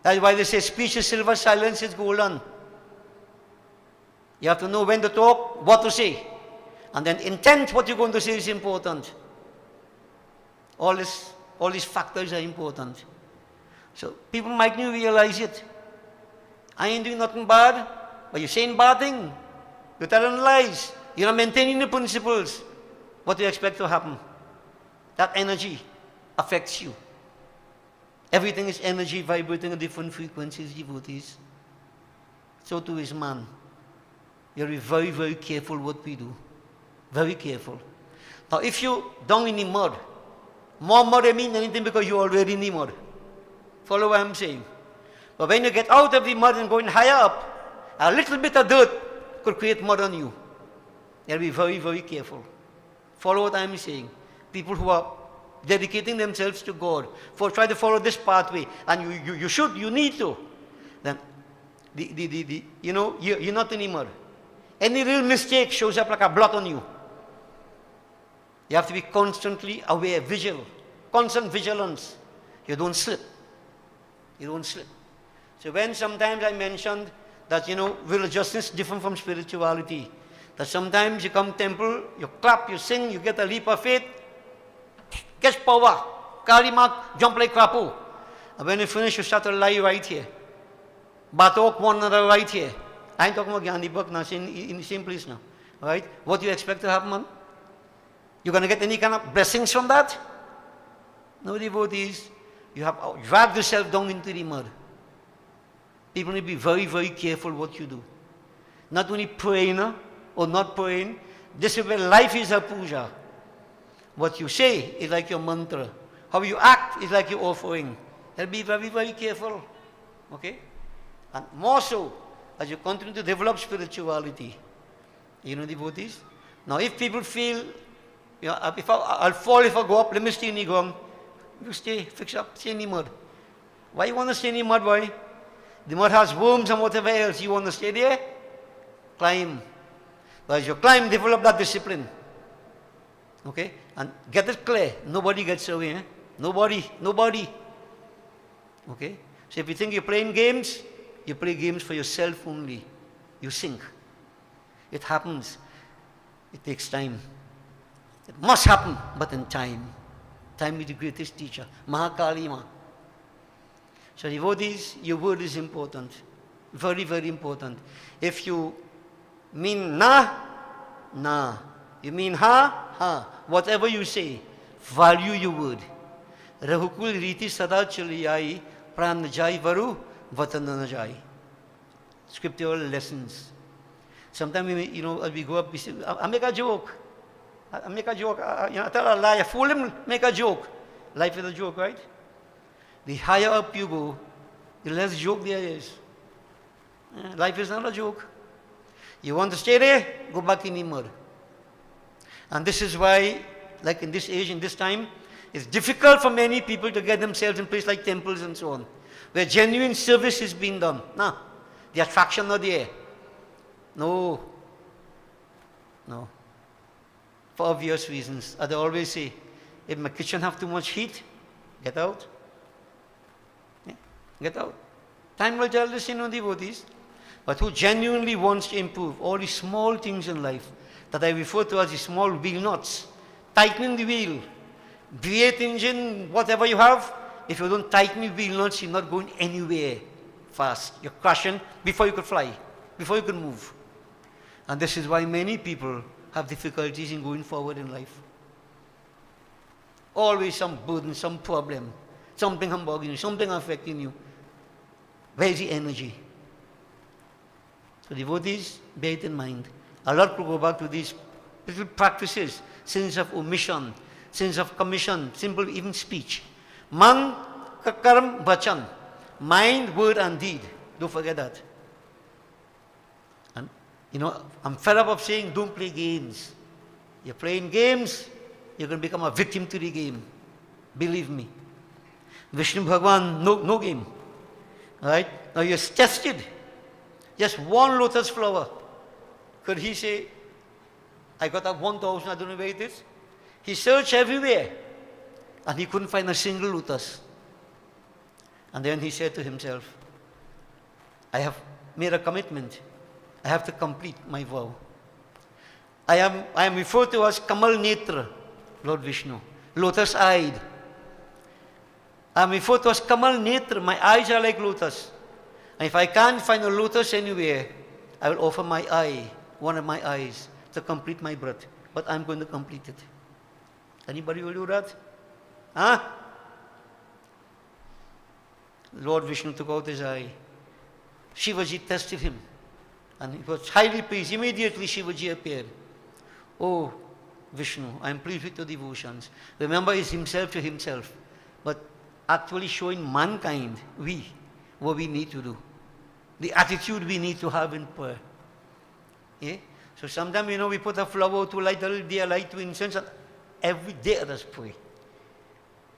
Speaker 1: That's why they say speech is silver, silence is golden. You have to know when to talk, what to say. And then intent, what you're going to say is important. All these factors are important. So people might not realize it. I ain't doing nothing bad, but you're saying bad thing. You're telling lies. You're not maintaining the principles. What do you expect to happen? That energy affects you. Everything is energy vibrating at different frequencies, devotees. So too is man. You have to be very, very careful what we do. Very careful. Now if you're down in the mud, more mud doesn't mean anything because you're already in the mud. Follow what I'm saying? But when you get out of the mud and going higher up, a little bit of dirt could create mud on you. You have to be very, very careful. Follow what I'm saying. People who are dedicating themselves to God, try to follow this pathway, and you need to. Then, you're not in the mud. Any real mistake shows up like a blot on you. You have to be constantly aware, vigilant, constant vigilance. You don't slip. You don't slip. So when sometimes I mentioned that, religiousness is different from spirituality, that sometimes you come temple, you clap, you sing, you get a leap of faith, gets power, carry mark, jump like crapo. And when you finish, you start to lie right here. Batok one another right here. I ain't talking about Gandhi book now, in the same place now. Right? What do you expect to happen, man? You're going to get any kind of blessings from that? No, devotees. You have dragged yourself down into the mud. People need to be very, very careful what you do. Not only praying or not praying. This is where life is a puja. What you say is like your mantra. How you act is like you're offering. And be very, very careful. Okay? And more so, as you continue to develop spirituality. You know, devotees? Now, if people feel, you know, if I'll fall if I go up, let me stay in the ground. You stay, fix up, stay in the mud. Why you want to stay in the mud, boy? The mud has worms and whatever else. You want to stay there? Climb. But as you climb, develop that discipline. Okay? And get it clear. Nobody gets away. Eh? Nobody. Nobody. Okay? So if you think you're playing games, you play games for yourself only. You sink. It happens. It takes time. It must happen, but in time. Time is the greatest teacher. Mahakalima. So devotees, your word is important. Very, very important. If you mean na, na. You mean ha, ha. Whatever you say, value your word. Rahukul riti sada chaliyai pran jai varu vatan jai. Scriptural lessons. Sometimes, you know, as we go up, we say, I make a joke. I make a joke. You know, I tell a lie. I fool him, make a joke. Life is a joke, right? The higher up you go, the less joke there is. Life is not a joke. You want to stay there? Go back in the mud. And this is why, like in this age, in this time, it's difficult for many people to get themselves in places like temples and so on, where genuine service is being done. No, the attraction not there. No. No. For obvious reasons. As I always say, if my kitchen have too much heat, get out. Yeah, get out. Time will tell this, you know, devotees. But who genuinely wants to improve all the small things in life that I refer to as the small wheel nuts. Tightening the wheel. V8 engine, whatever you have, if you don't tighten the wheel nuts, you're not going anywhere fast. You're crashing before you could fly, before you could move. And this is why many people have difficulties in going forward in life. Always some burden, some problem, something humbugging you, something affecting you. Where's the energy? So devotees, bear it in mind. A lot to go back to these little practices, sins of omission, sins of commission, simple even speech. Man, karam, bachan. Mind, word and deed. Don't forget that. And, you know, I'm fed up of saying don't play games. You're playing games, you're going to become a victim to the game. Believe me. Vishnu Bhagwan, no game. Right? Now you're tested. Just one lotus flower. Could he say, I got up 1,000, I don't know where it is? He searched everywhere. And he couldn't find a single lotus. And then he said to himself, I have made a commitment. I have to complete my vow. I am referred to as Kamal Netra, Lord Vishnu, lotus-eyed. I am referred to as Kamal Netra, my eyes are like lotus. And if I can't find a lotus anywhere, I will offer my eye, one of my eyes, to complete my breath. But I'm going to complete it. Anybody will do that? Huh? Lord Vishnu took out his eye. Shivaji tested him. And he was highly pleased. Immediately Shivaji appeared. Oh, Vishnu, I am pleased with your devotions. Remember, it's himself to himself. But actually showing mankind, what we need to do. The attitude we need to have in prayer. Yeah? So sometimes, you know, we put a flower to light a little dear light to incense, and every day let us pray.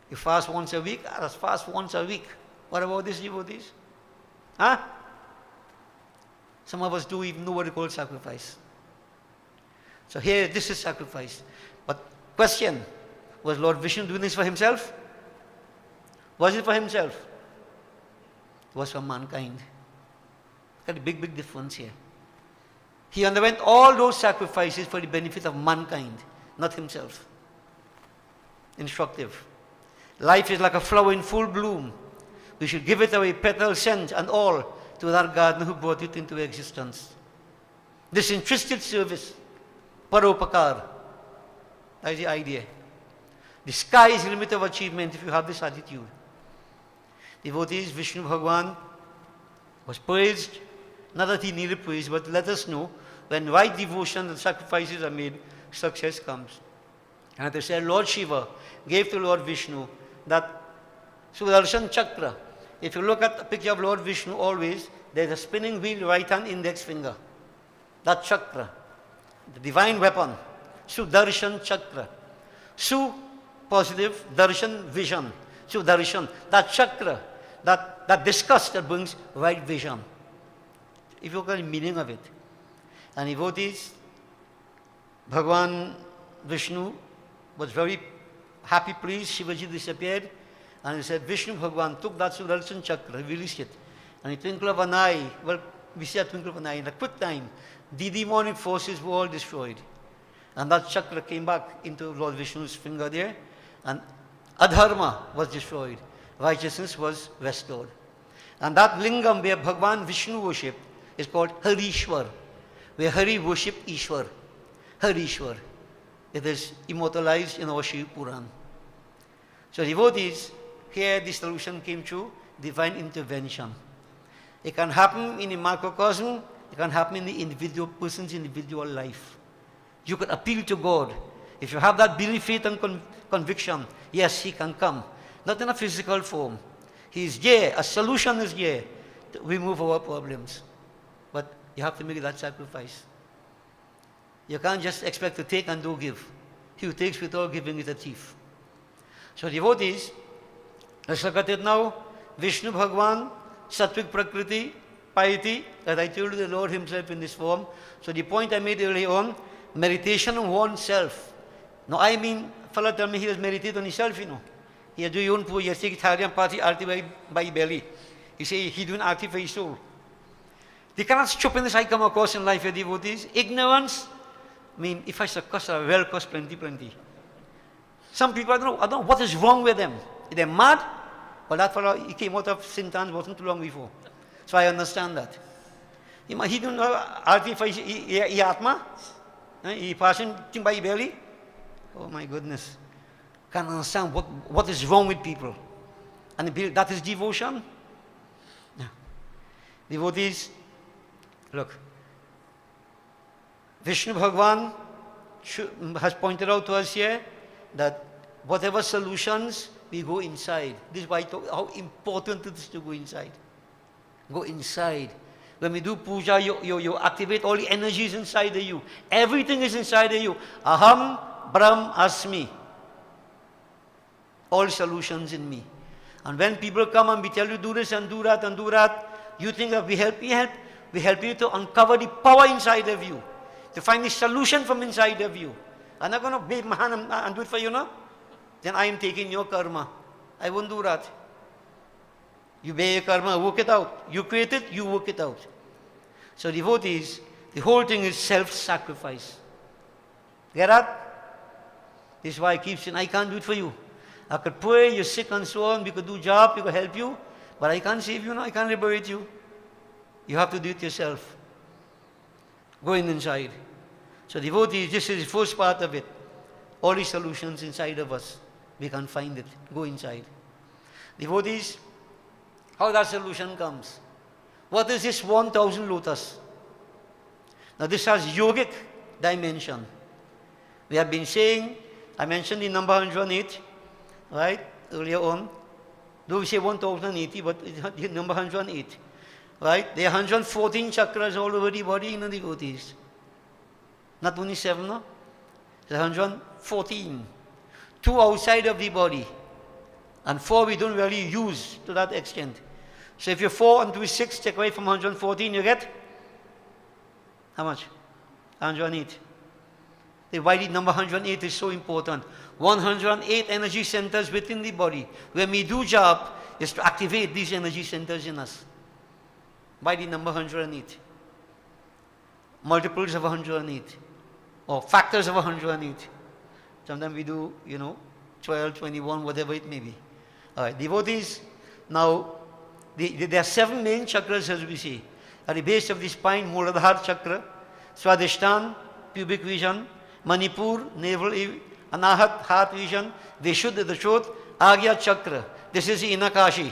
Speaker 1: You fast once a week, let us fast once a week. What about this, devotees? Huh? Some of us don't even know what they call sacrifice. So here, this is sacrifice. But question, was Lord Vishnu doing this for himself? Was it for himself? It was for mankind. Got a big, big difference here. He underwent all those sacrifices for the benefit of mankind, not himself. Instructive. Life is like a flower in full bloom. We should give it away, petal, scent, and all, to that gardener who brought it into existence. Disinterested service, paropakar. That is the idea. The sky is the limit of achievement if you have this attitude. Devotees, Vishnu Bhagwan was praised, not that he needed praise, but let us know when right devotion and sacrifices are made, success comes. And they said, Lord Shiva gave to Lord Vishnu that Sudarshan Chakra. If you look at the picture of Lord Vishnu always, there's a spinning wheel right hand index finger. That chakra, the divine weapon, Sudarshan Chakra. Su, positive, Darshan, vision. Sudarshan, that chakra, that disgust that brings right vision. If you look at the meaning of it. And devotees, Bhagwan Vishnu was very happy, pleased. Shivaji disappeared. And he said, Vishnu Bhagwan took that Sudarshan Chakra, released it. And in the twinkle of an eye, well, we see a twinkle of an eye, in a quick time, the demonic forces were all destroyed. And that chakra came back into Lord Vishnu's finger there. And adharma was destroyed. Righteousness was restored. And that lingam where Bhagwan Vishnu worshipped is called Harishwar, where Hari worshipped Ishwar. Harishwar. It is immortalized in our Shiv Puran. So devotees, here the solution came through divine intervention. It can happen in a macrocosm, it can happen in the individual person's individual life. You could appeal to God. If you have that belief, faith and conviction, yes, He can come. Not in a physical form. He is there, a solution is there to remove our problems. But you have to make that sacrifice. You can't just expect to take and don't give. He who takes without giving is a thief. So devotees, let's look at it now. Vishnu Bhagwan, Sattvic Prakriti, piety, that I told you the Lord Himself in this form. So the point I made earlier on, meditation on oneself. Now I mean, fella tell me he has meditated on himself, you know. He has doing own poor, he has taken Thari and Party arti by belly. He say he doing arti for his soul. The kind of stupidness I come across in life, your devotees, ignorance. I mean, if I should cost, I will cost plenty. Some people, I don't know what is wrong with them. They're mad. Well, that fellow, he came out of Sintans wasn't too long before. So I understand that. He don't know arti for his atma. He passing thing by belly. Oh my goodness. Can't understand what is wrong with people. And that is devotion. Yeah. Devotees, look. Vishnu Bhagwan has pointed out to us here that whatever solutions, we go inside. This is why I talk how important it is to go inside. Go inside. When we do puja, you activate all the energies inside of you. Everything is inside of you. Aham Brahm Asmi. All solutions in me. And when people come and we tell you do this and do that and do that, you think that we help you to uncover the power inside of you, to find the solution from inside of you. I'm not going to wave my hand and do it for you now. Then I am taking your karma. I won't do that. You bear your karma, work it out. You create it, you work it out. So devotees, the whole thing is self-sacrifice. Get that? This is why I keep saying, I can't do it for you. I could pray, you're sick and so on, we could do job, we could help you, but I can't save you now, I can't liberate you. You have to do it yourself. Go inside. So devotees, this is the first part of it. All the solutions inside of us. We can find it. Go inside. Devotees, how that solution comes. What is this 1000 lotus? Now this has yogic dimension. We have been saying, I mentioned the number 108, right, earlier on. Though we say 1080, but it's the number 108. Right? There are 114 chakras all over the body in the devotees. Not only 7, no? There are 114. 2 outside of the body. And 4 we don't really use to that extent. So if you're 4 and 2 is 6, take away from 114, you get? How much? 108. Why the number 108 is so important. 108 energy centers within the body. When we do job, is to activate these energy centers in us. By the number 108. Multiples of 108. Or factors of 108. Sometimes we do, 12, 21, whatever it may be. Alright, devotees, now, there are 7 main chakras as we see. At the base of the spine, Muladhara chakra, Swadhisthana, pubic region, Manipur, navel, Anahat, heart region, Vishuddha, the throat, Agya chakra. This is the inner Kashi.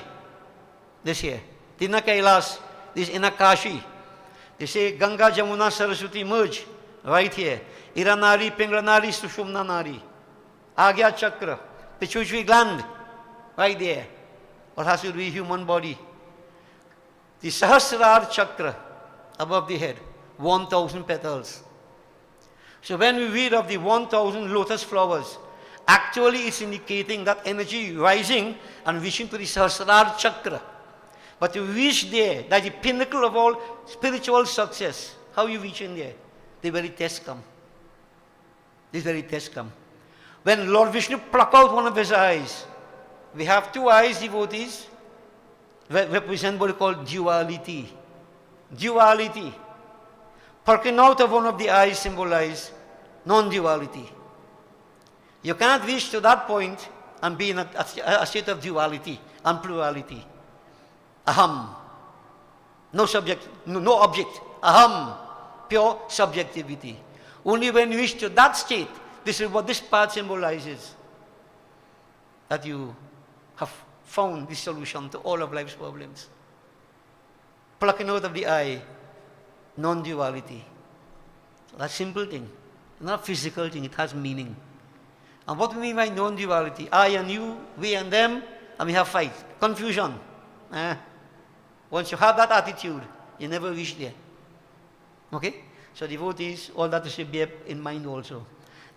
Speaker 1: This here. The inner Kailas. This is inner Kashi. They say Ganga, Jamuna, Saraswati merge right here. Iranari, Pingranari, Sushumna Nari. Agya chakra. Pituitary gland. right there, or has to be human body. The Sahasrara chakra above the head, 1,000 petals. So when we read of the 1,000 lotus flowers, actually it's indicating that energy rising and reaching to the Sahasrara chakra. But to reach there, that's the pinnacle of all spiritual success. How you reach in there? The very test come. This very test come. When Lord Vishnu pluck out one of his eyes, we have two eyes, devotees, represent what we call duality. Duality. Plucking out of one of the eyes symbolize non-duality. You cannot reach to that point and be in a state of duality and plurality. Aham. No subject, no object. Aham. Pure subjectivity. Only when you reach to that state, this is what this part symbolizes, that you have found the solution to all of life's problems. Plucking out of the eye, non-duality. So that's a simple thing. It's not a physical thing, it has meaning. And what we mean by non-duality? I and you, we and them, and we have fight. Confusion. Once you have that attitude, you never reach there. Okay? So devotees, all that should be in mind also.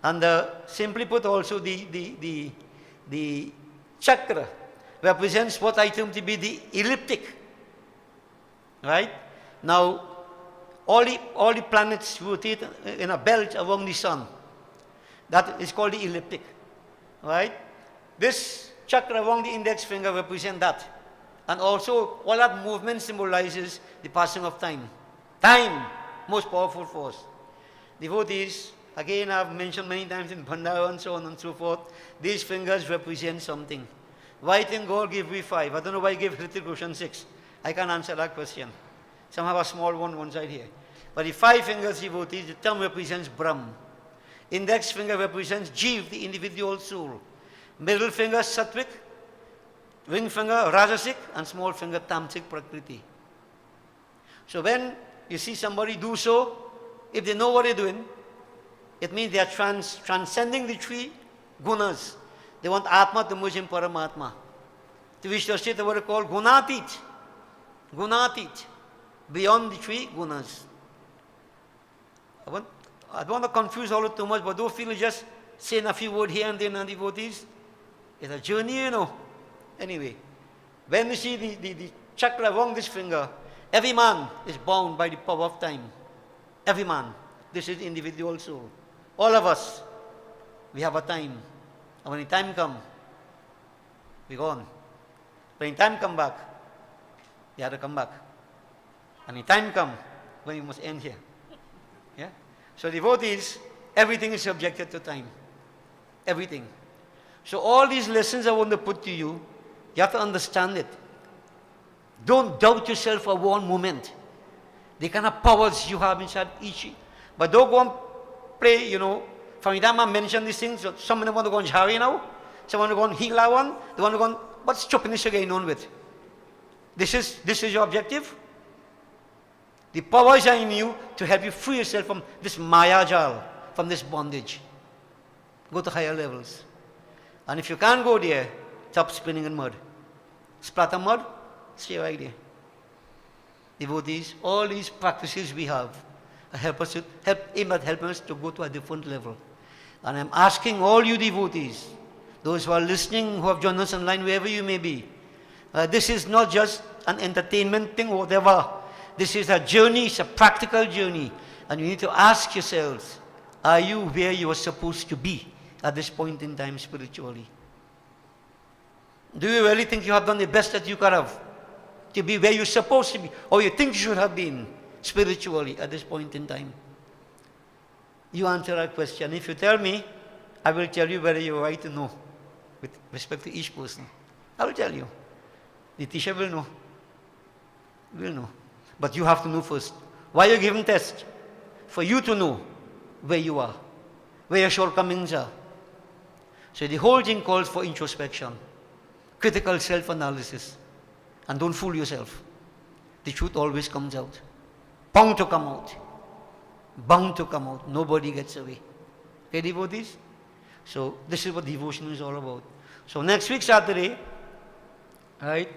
Speaker 1: And simply put also, the chakra represents what I term to be the elliptic. Right? Now, all the planets rotate in a belt around the sun. That is called the elliptic. Right? This chakra around the index finger represents that. And also, all that movement symbolizes the passing of time. Time, most powerful force. Devotees, again I've mentioned many times in Bhandara and so on and so forth, these fingers represent something. Why in God give we 5? I don't know why give Hrithik Roshan 6. I can't answer that question. Some have a small one side here. But the 5 fingers, devotees, the term represents Brahm. Index finger represents Jeev, the individual soul. Middle finger, Sattvic. Ring finger, Rajasic. And small finger, Tamasic, Prakriti. So when you see somebody do so, if they know what they're doing, it means they are transcending the 3 gunas. They want Atma to merge in Paramatma. To which the state of what we call Gunatit. Gunatit. Beyond the 3 gunas. I don't want to confuse all it too much, but don't feel just saying a few words here and there, and devotees. It's a journey, you know. Anyway, when you see the chakra around this finger, every man is bound by the power of time. Every man. This is individual soul. All of us, we have a time. And when the time comes, we're gone. When the time comes back, we have to come back. And the time comes when we must end here. Yeah? So devotees, everything is subjected to time. Everything. So all these lessons I want to put to you, you have to understand it. Don't doubt yourself for one moment. The kind of powers you have inside each. But don't go and play, you know. From the time I mentioned these things, so some of them want to go on Jhari now. Some want to go on heal that one. They want to go on, what stupidness are you going on with? This is your objective? The powers are in you to help you free yourself from this Maya Jal, from this bondage. Go to higher levels. And if you can't go there, stop spinning in mud. Splatter mud, stay right there. Devotees, all these practices we have help us to go to a different level. And I'm asking all you devotees, those who are listening, who have joined us online, wherever you may be, this is not just an entertainment thing or whatever. This is a journey, it's a practical journey. And you need to ask yourselves, are you where you are supposed to be at this point in time spiritually? Do you really think you have done the best that you could have to be where you're supposed to be, or you think you should have been spiritually at this point in time? You answer that question. If you tell me, I will tell you whether you're right or no, with respect to each person. I will tell you. The teacher will know. Will know. But you have to know first. Why are you giving tests? For you to know where you are, where your shortcomings are. So the whole thing calls for introspection, critical self-analysis. And don't fool yourself. The truth always comes out. Bound to come out. Bound to come out. Nobody gets away. Okay, devotees? So this is what devotion is all about. So next week, Saturday, right?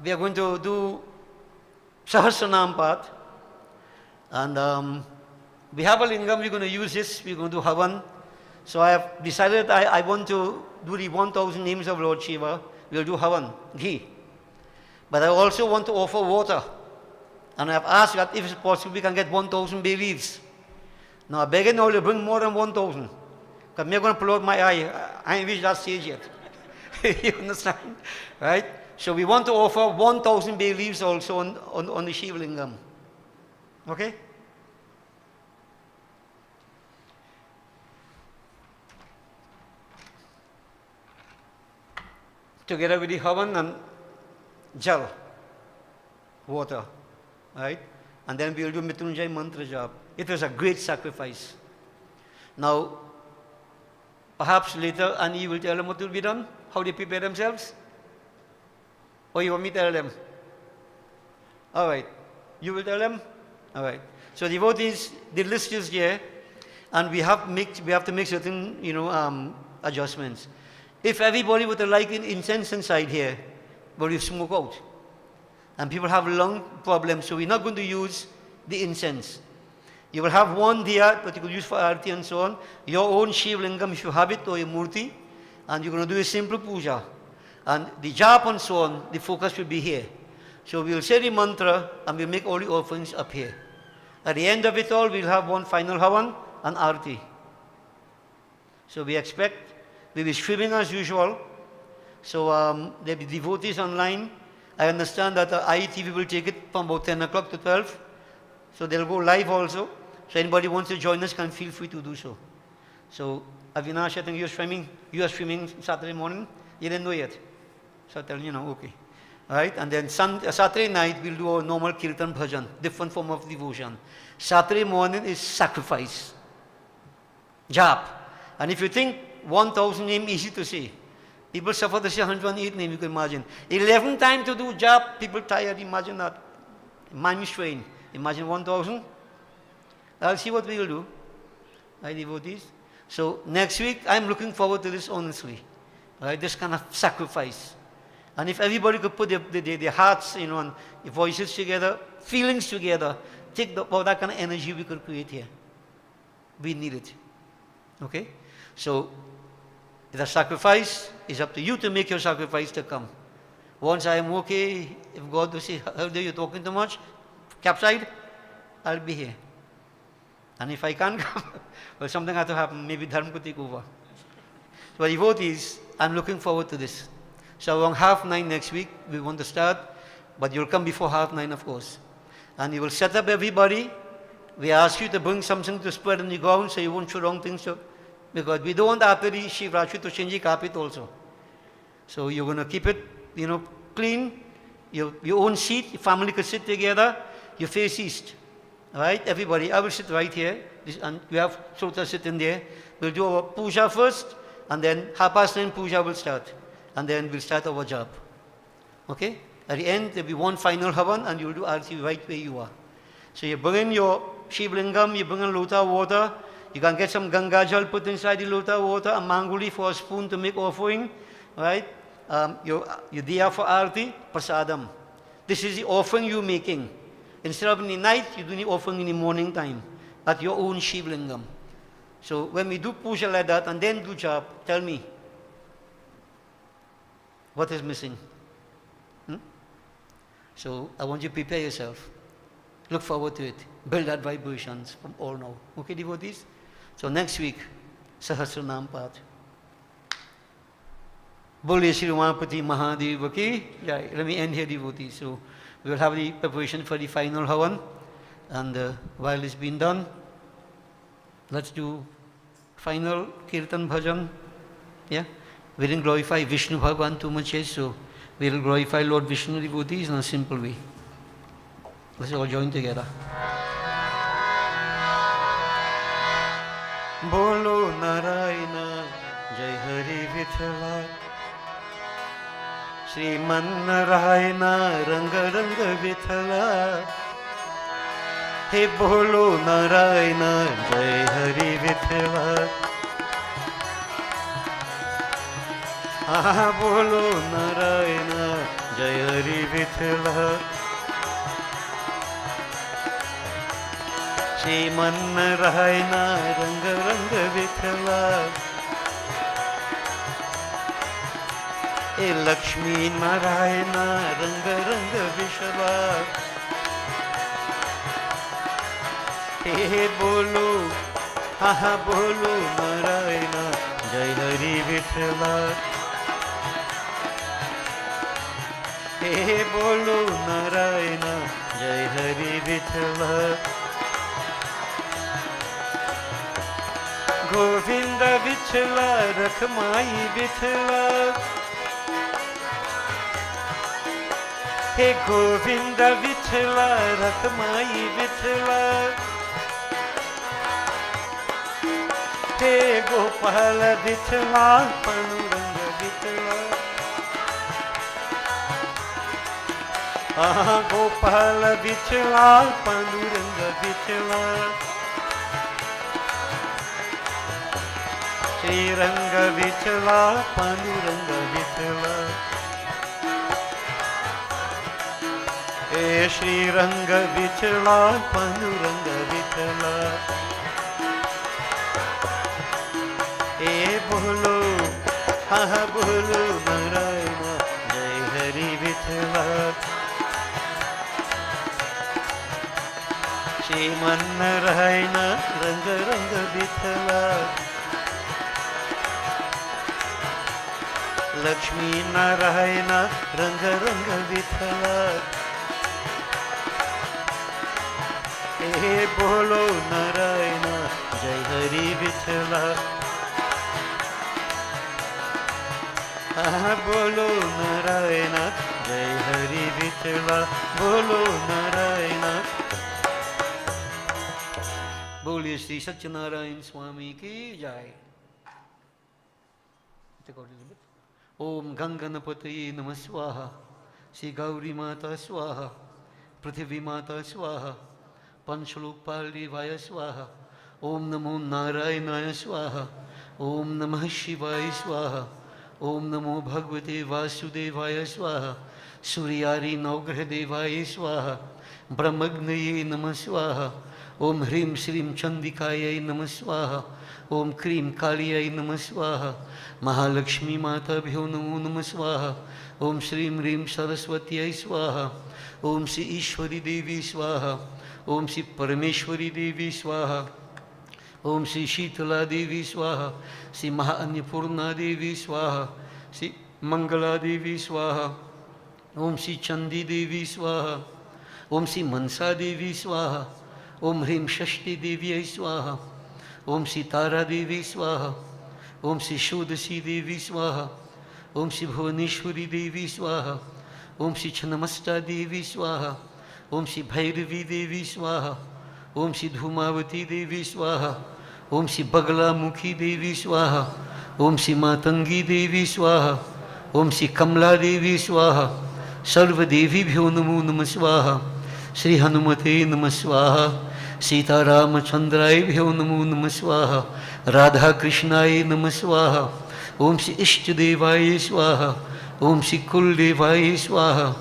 Speaker 1: We are going to do Sahasranam part, and we have a lingam, we're going to use this, we're going to do Havan. So I have decided I want to do the 1000 names of Lord Shiva. We'll do Havan, ghee. But I also want to offer water. And I have asked that if it's possible, we can get 1000 bay leaves. Now I beg you now to bring more than 1000. Because I'm going to pull out my eye. I ain't reached that stage yet. You understand? Right? So we want to offer 1000 bay leaves also on the Shiva lingam. Okay? Together with the Havan and Jal, water, right? And then we'll do Mrityunjay mantra jap. It was a great sacrifice. Now, perhaps later Annie will tell them what will be done, how they prepare themselves. Or you want me to tell them? All right. You will tell them? All right. So devotees, the list is here, and we have to make certain, adjustments. If everybody would like incense inside here, but we smoke out. And people have lung problems, so we're not going to use the incense. You will have one diya, but you could use for arti and so on. Your own Shiv lingam, if you have it, or your murti, and you're going to do a simple puja. And the jap and so on, the focus will be here. So we'll say the mantra, and we'll make all the offerings up here. At the end of it all, we'll have one final havan and arti. So we expect, we'll be streaming as usual. So there'll be devotees online. I understand that IETV will take it from about 10 o'clock to 12. So they'll go live also. So anybody wants to join us can feel free to do so. So Avinash, I think you are streaming Saturday morning. You didn't know yet. So I'll tell you now, okay. All right, and then Saturday night we'll do a normal kirtan bhajan, different form of devotion. Saturday morning is sacrifice, jap. And if you think 1000 name easy to say, people suffer to say 108 name, you can imagine. 11 times to do jap, people tired, imagine that. Mind strain. Imagine 1000. I'll see what we will do. I devotees. So next week, I'm looking forward to this honestly. Right, this kind of sacrifice. And if everybody could put their hearts, and their voices together, feelings together, take all that kind of energy we could create here. We need it. Okay? So, the sacrifice is up to you to make your sacrifice to come. Once I am okay, if God will say, how are you talking too much? Capside, I'll be here. And if I can't come, well, something has to happen. Maybe Dharma could take over. So, devotees, I'm looking forward to this. So around 9:30 next week, we want to start, but you'll come before 9:30, of course. And you will set up everybody. We ask you to bring something to spread on the ground so you won't throw wrong things up. Because we don't want after the Shivratri to change the carpet also. So you're going to keep it, clean. Your own seat, your family could sit together, you face east. All right, everybody, I will sit right here. And we have Sota sitting there. We'll do our puja first, and then 9:30 puja will start. And then we'll start our job. Okay? At the end, there'll be one final havan, and you'll do arti right where you are. So you bring in your Shiv lingam, you bring in lota water, you can get some Ganga Jal put inside the lota water, a manguli for a spoon to make offering, right? Your diya for arti, prasadam. This is the offering you're making. Instead of in the night, you do the offering in the morning time at your own Shiv lingam. So when we do puja like that and then do jap, tell me, what is missing? So I want you to prepare yourself. Look forward to it. Build that vibrations from all now. Okay, devotees? So next week, Sahasranam part. Bole Shri Umarpati Mahadeva ki jai. Let me end here, devotees. So we will have the preparation for the final havan. And while it's been done, let's do final kirtan bhajan. Yeah? We didn't glorify Vishnu Bhagavan too much yet, so we will glorify Lord Vishnu devotees in a simple way. Let's all join together. Bolo Narayana Jai Hari Vithala Sriman Narayana Ranga Ranga Vithala. Hey Bolo Narayana Jai Hari Vithala हा बोलो नारायण जय हरी विठ्ठल श्रीमन्नारायण रंग रंग विठ्ठला ए लक्ष्मी नारायण रंग रंग विठ्ठला हे बोलो हा बोलो नारायण जय हरी विठ्ठला हे बोलो नारायण जय हरी विठ्ठला गोविंद विठ्ठला रखमाई विठ्ठला हे गोविंद विठ्ठला रखमाई विठ्ठला हे गोपाल विठ्ठला पांडुरंग विठ्ठला गोपाल विठ्ठला पांडुरंग विठ्ठला श्रीरंग विठ्ठला पांडुरंग विठ्ठला हे श्रीरंग विठ्ठला पांडुरंग विठ्ठला हे बोलो हा बोलो नारायण जय हरी विठ्ठला श्रीमन्नारायण रंग रंग विठ्ठला लक्ष्मी नारायण रंग रंग विठ्ठला हे बोलो नारायण जय हरी विठ्ठला बोलो नारायण जय हरी विठ्ठला बोलो नारायण बोलिए श्री सत्यनारायण स्वामी की जय ओम गंगनपतये नमः स्वाहा श्री गौरी माता स्वाहा पृथ्वी माता स्वाहा पंचलोकपाल देवाय स्वाहा ओम नमो नारायणाय स्वाहा ओम नमः शिवाय स्वाहा ओम नमो भगवते वासुदेवाय स्वाहा सूर्यारि नवग्रह देवाय स्वाहा ब्रह्मग्नये नमः स्वाहा ओम ह्रीं श्रीं चंडिकायै नमः स्वाहा ओम क्रीं कालियै नमः स्वाहा महालक्ष्मी माताभ्यो नमो नमः स्वाहा ओम श्रीं ह्रीं सरस्वत्यै स्वाहा ओम श्री ईश्वरी देवी स्वाहा ओम श्री परमेश्वरी देवी स्वाहा ओम श्री शीतला देवी स्वाहा श्री महाअन्नपूर्णा देवी स्वाहा श्री मंगला देवी स्वाहा ओम श्री चंदी देवी स्वाहा ओम श्री मनसा देवी स्वाहा ओम ह्रीं षष्ठी देव्यै स्वाहा ओम श्री तारा देवी स्वाहा ओम श्री षोडशी देवी स्वाहा ओम श्री भुवनेश्वरी देवी स्वाहा ओम श्री छन्नमस्ता देवी स्वाहा ओम श्री भैरवी देवी स्वाहा ओम श्री धूमावती देवी स्वाहा ओम श्री बगलामुखी देवी स्वाहा ओम श्री मातंगी देवी स्वाहा ओम श्री कमला देवी स्वाहा सर्वदेवीभ्यो नमो नमः स्वाहा श्री हनुमते नमः स्वाहा सीतारामचंद्रायभ्यो नमो नमः स्वाहा राधा कृष्णाय नमः स्वाहा ओम श्री इष्टदेवाय स्वाहा ओम श्री कुलदेवाय स्वाहा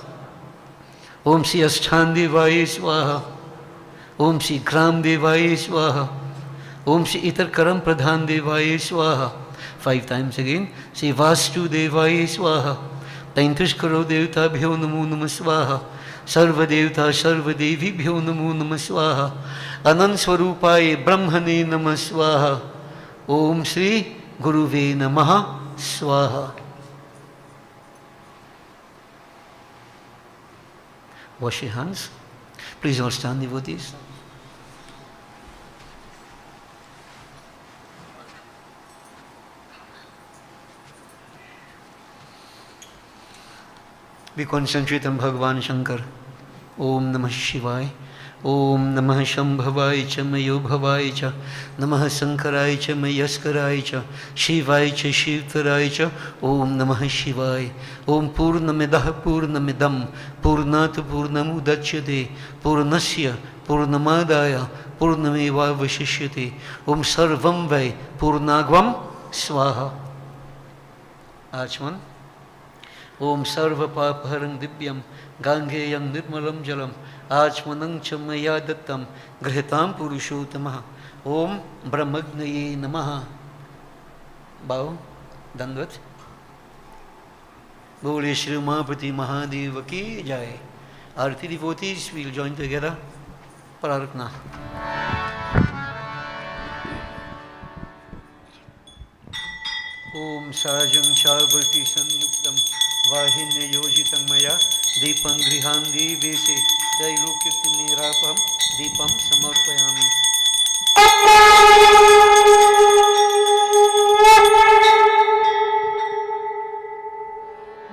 Speaker 1: ओम श्री अष्टान देवाय स्वाहा ओम श्री ग्राम देवाय स्वाहा ओम श्री इतर कर्म प्रधान देवाय स्वाहा 5 times again श्री वास्तु देवाय स्वाहा 33 करोड़ देवताभ्यो नमो नमः स्वाहा सर्वदेवता सर्वदेवीभ्यो नमो नमः स्वाहा अनंत स्वरूपाय ब्रह्मणे नमः स्वाहा ओम श्री गुरुवे नमः स्वाहा Wash your hands. Please all stand, devotees. We concentrate on Bhagavan Shankar. Om Namah Shivaya. Om Namah Shambhavaya cha Mayo Bhavaya cha Namah Sankaraya cha Mayaskaraya cha Shivaya cha Shivtaraya cha Om Namah Shivaya. Om Purnamidah Purnamidam Purnat Purnamudachyate Purnasya Purnamadaya Purnameva Vashishyate Om Sarvam Vai Purnagvam Swaha. आचमन। ओम सर्वपापहरं दिव्यं गांगेयं निर्मलं जलम आचमनं च मया दत्तं गृहीतां पुरुषोत्तमः। ओम ब्रह्मज्ञये नमः। बाओ दंडवत। बोले श्री उमापति महादेव की जय। आरती devotees will join together. प्रार्थना। ओम साजं चावर्ति संयुक्तं वाहिन्ययोजितं मया दीपं गृहान्धि वेशे त्रैलोक्यतिमीरापं दीपं समर्पयामि।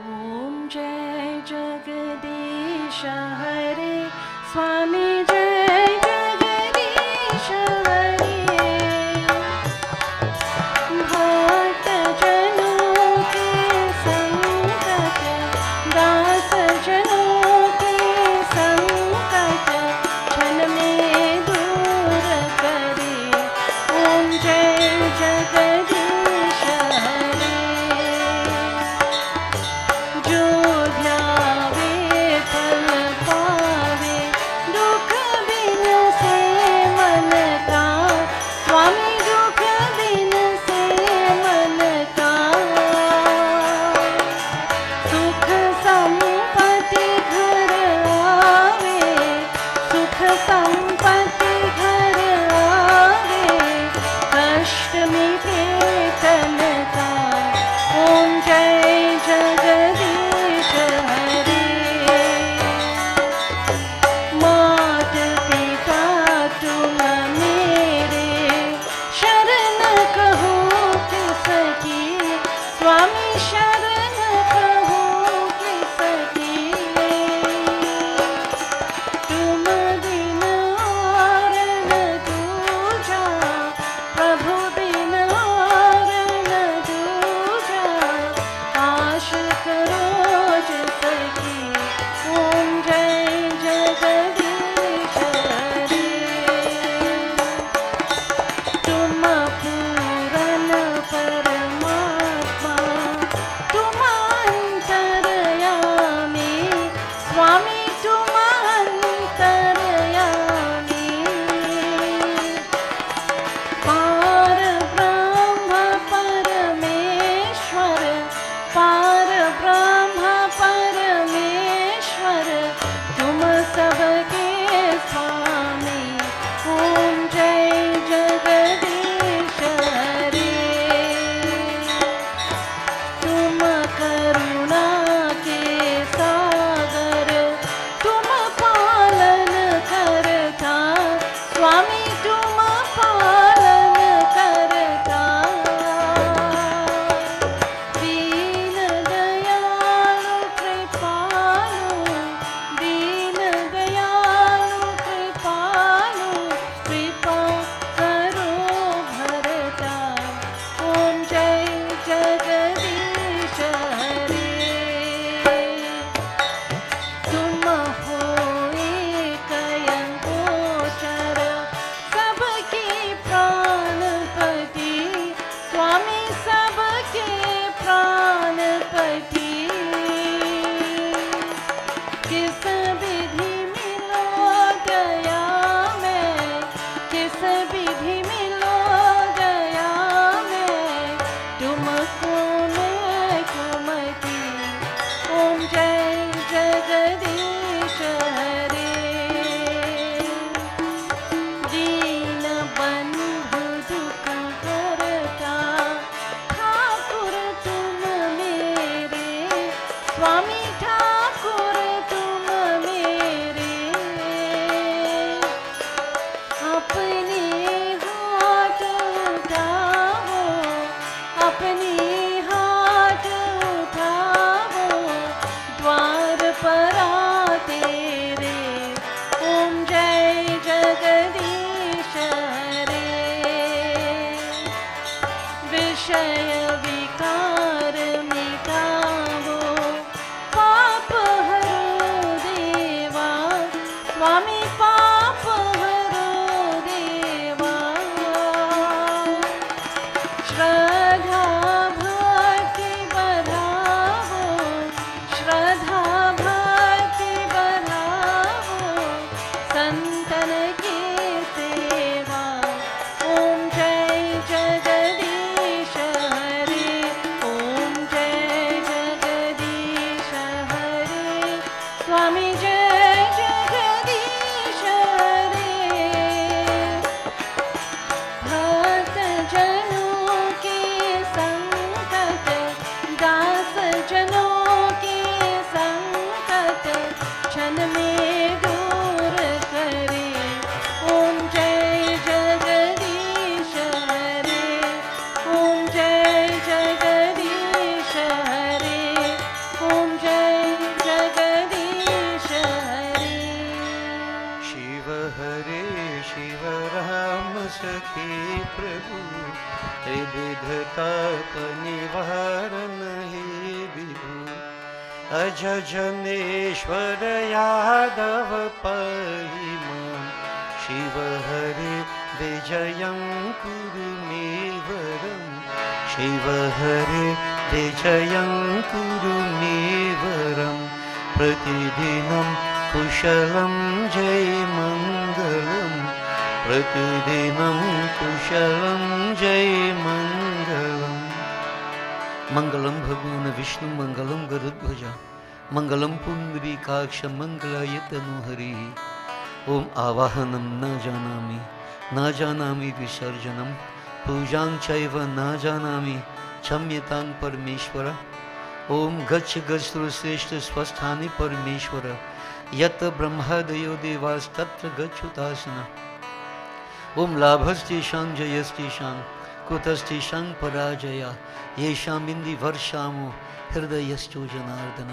Speaker 2: ओम जय जगदीश हरे स्वामी जय जगदीश हरे। भक्त जनों के संकट दास जनों के संकट क्षण में दूर करे। ओम जय जगदीश हरे। जो ध्यावे फल पावे दुख बिन से मन का। स्वामी दुख बिन से मन का। सुख संपत्ति घर आवे सुख संपत्ति घर आवे कष्ट मिटे तन का। ओम जय जगदीश हरे। मात पिता तुम मेरे शरण कहो किसकी। स्वामी शरण कहो किसकी। तुम बिन और न दूजा प्रभु बिन और न दूजा। आश करो जिसकी। ओम जय जगदीश हरे। तुम पूरन परमात्मा तुम अंतर्यामी। स्वामी तुम अंतर्यामी। पार ब्रह्म परमेश्वर पार ब्रह्म परमेश्वर तुम सबके स्वामी। ओम जय जगदीश हरे। तुम करुणा के सागर तुम पालन करता। स्वामी तुम पालन करता। दीन दयालु कृपालु दीन दयालु कृपालु कृपा करो भरता। ओम जय जगदीश हरे। तुम हो एक गोचर सबके प्राणपति। स्वामी सबके प्राणपति। किस विधि मिलो दया में किस विधि मिलो दया में तुमको मैं कुमति। ओम जय जगदीश हरे। दीन बंधु दुख करता ठाकुर तुम मेरे। स्वामी ठाकुर तुम मेरे। अपने हाथ उठाओ अपने हाथ उठाओ द्वार पर आ तेरे। ओम जय जगदीश हरे। विषय विकार मिटाओ पाप हरो देवा। स्वामी पाप हरो देवा। श्रद्धा भक्ति बढ़ा
Speaker 1: त्रिविधताप निवारण हे विभु अज जनेश्वर यादव परिमान शिव हरे विजयं कुरु मे वरं शिव हरे विजयं कुरु मे वरं प्रतिदिनं कुशलं जय मङ्गलं प्रतिदिनं कुशलं जय मङ्गलम् मङ्गलं भगवान् विष्णु मङ्गलं गरुड्ध्वज मङ्गलं पुण्डरीकाक्ष मङ्गलाय तनुहरिः ॐ आवाहनं न जानामि विसर्जनं पूजां चैव न जानामि क्षम्यतां परमेश्वर ॐ गच्छ श्रेष्ठ स्वस्थानि परमेश्वर यत् ब्रह्मादयो देवास्तत्र गच्छुतासन ॐ लाभस्तेषां जयस्तेषां कुतस्तेषां पराजया येषामिन्दि वर्षामो हृदयस्थो जनार्दन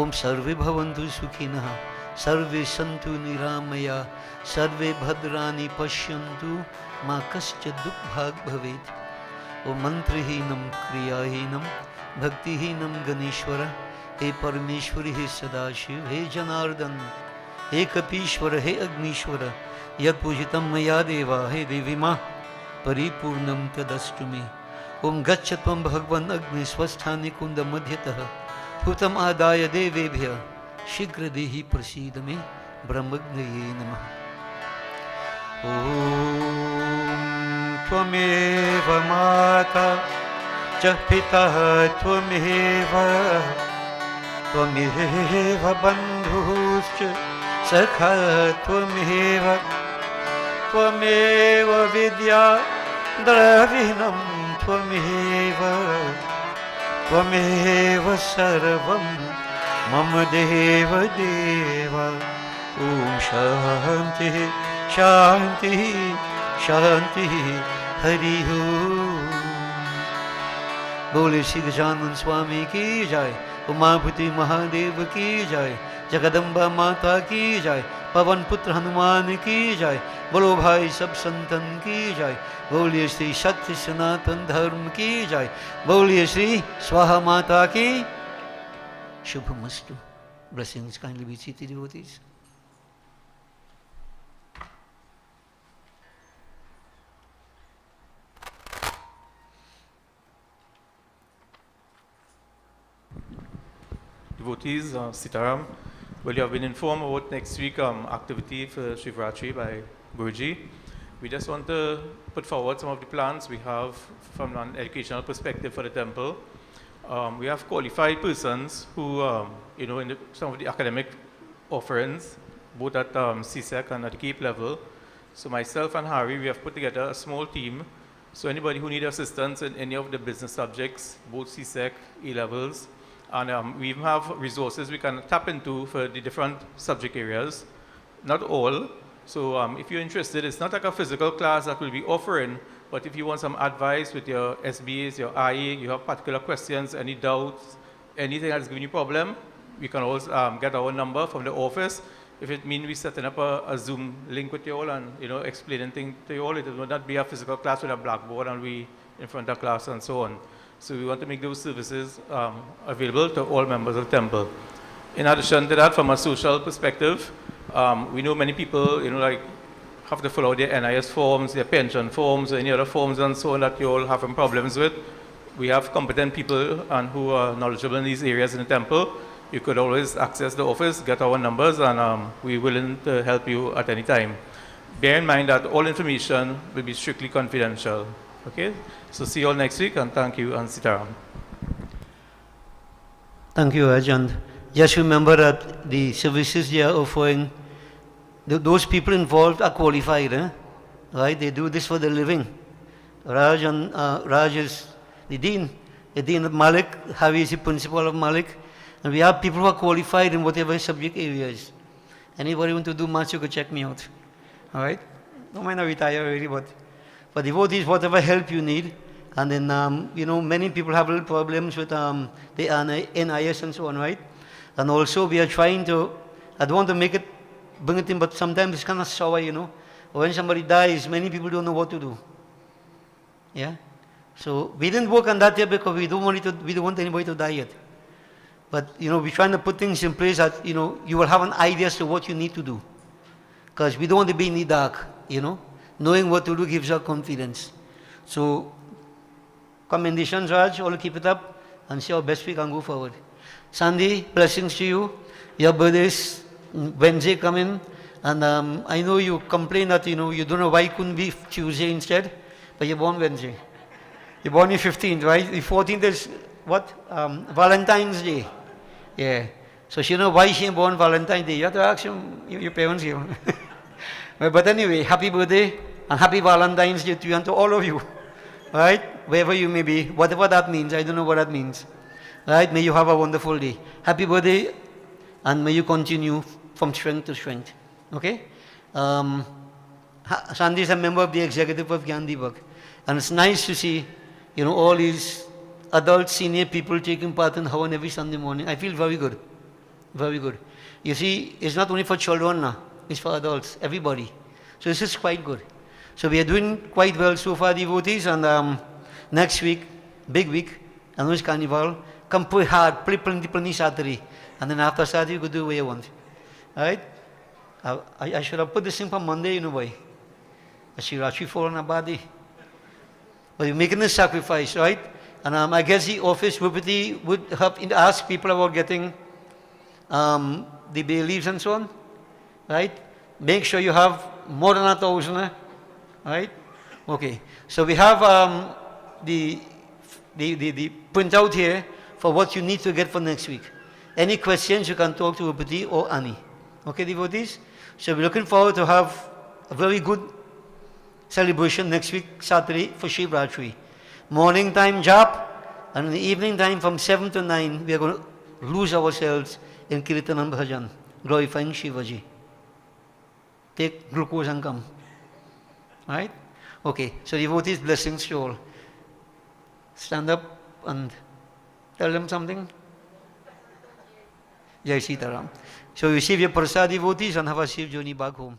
Speaker 1: ॐ सर्वे भवन्तु सुखिनः सर्वे सन्तु निरामया सर्वे भद्राणि पश्यन्तु मा कश्चित् दुःखभाग् भवेत् ॐ मन्त्रहीनं क्रियाहीनं भक्तिहीनं गणेश्वर हे परमेश्वरी हे सदाशिव हे जनार्दन हे कपीश्वर हे अग्नीश्वर यत् पूजितं मया देवा हे देवी मां परिपूर्णं तदस्तु मे ॐ गच्छ त्वं भगवन् अग्निस्वस्थानि कुन्दमध्यतः हुतम् आदाय देवेभ्यः शीघ्रदेहि प्रसीद मे ब्रह्मज्ञये नमः ॐ त्वमेव माता च पितः त्वमेव बन्धुश्च सखा त्वमेव विद्या द्रविणं त्वमेव सर्वं मम देव देव ॐ शान्तिः शान्तिः शान्तिः हरिः बोले श्री गजानन स्वामी की जय उमापति महादेव की जय जगदम्बा माता की जय पवन पुत्र हनुमान की जय बोलो भाई सब संतन की जय बोलिए श्री सत्य सनातन धर्म की जय बोलिए श्री स्वाहा माता की शुभमस्तु blessings kindly be seated devotees
Speaker 3: Devotees, Sitaram, well, you have been informed about next week activity for Shivratri by Guruji. We just want to put forward some of the plans we have from an educational perspective for the temple. We have qualified persons who, in some of the academic offerings, both at CSEC and at the CAPE level. So myself and Harry, we have put together a small team. So anybody who needs assistance in any of the business subjects, both CSEC, E-levels, and we even have resources we can tap into for the different subject areas. Not all. So if you're interested, it's not like a physical class that we'll be offering, but if you want some advice with your SBAs, your IE, you have particular questions, any doubts, anything that's giving you problem, we can always get our number from the office. If it means we setting up a Zoom link with you all and explaining things to you all, it will not be a physical class with a blackboard and we in front of class and so on. So we want to make those services available to all members of the temple. In addition to that, from a social perspective, we know many people, have to fill out their NIS forms, their pension forms, or any other forms and so on that you all having problems with. We have competent people and who are knowledgeable in these areas in the temple. You could always access the office, get our numbers, and we're willing to help you at any time. Bear in mind that all information will be strictly confidential. Okay? So see you all next week, and thank you, and Sitaram.
Speaker 1: Thank you, Ajahn. Just remember that the services they are offering, those people involved are qualified, right? They do this for their living. Raj is the dean of Malik, Harry is the principal of Malik, and we have people who are qualified in whatever subject areas. Anybody want to do maths, you could check me out. All right? Don't mind I retire already, but for devotees, whatever help you need. And then, many people have little problems with the NIS and so on, right? And also, we are trying to, I don't want to bring it in, but sometimes it's kind of sour, When somebody dies, many people don't know what to do. Yeah? So we didn't work on that yet because we don't want anybody to die yet. But, we're trying to put things in place that, you will have an idea as to what you need to do. Because we don't want to be in the dark, Knowing what to do gives us confidence. So, commendations, Raj, all keep it up and see how best we can go forward. Sandy, blessings to you. Your birthday is Wednesday coming. And I know you complain that, you don't know why you couldn't be Tuesday instead, but you're born Wednesday. You're born on the 15th, right? The 14th is what? Valentine's Day. Yeah. So she know why she ain't born Valentine's Day. You have to ask your parents here. But anyway, happy birthday and happy Valentine's Day to you and to all of you. Right? Wherever you may be, whatever that means, I don't know what that means. Right? May you have a wonderful day. Happy birthday and may you continue from strength to strength. Okay? Sandy is a member of the executive of Gandhiburg. And it's nice to see, all these adult senior people taking part in Havan every Sunday morning. I feel very good. Very good. You see, it's not only for children now, it's for adults, everybody. So this is quite good. So we are doing quite well so far, devotees, and next week, big week, I know it's Carnival, come play hard, play plenty Saturday, and then after Saturday you could do what you want. Alright? I should have put this in for Monday, why? I should actually fall on a body. But you're making a sacrifice, right? And I guess the office would help ask people about getting the bay leaves and so on, right? Make sure you have more than 1,000, right? Okay. So we have the printout here for what you need to get for next week. Any questions, you can talk to Upati or Annie. Okay, devotees? So we're looking forward to have a very good celebration next week, Saturday, for Shivratri. Morning time, jap, and in the evening time from 7 to 9, we are going to lose ourselves in Kirtan and Bhajan, glorifying Shivaji. Take glucose and come. Right? Okay, so devotees, blessings to all. Stand up and tell them something. Jai Sitaram. So receive your prasad, devotees, and have a safe journey back home.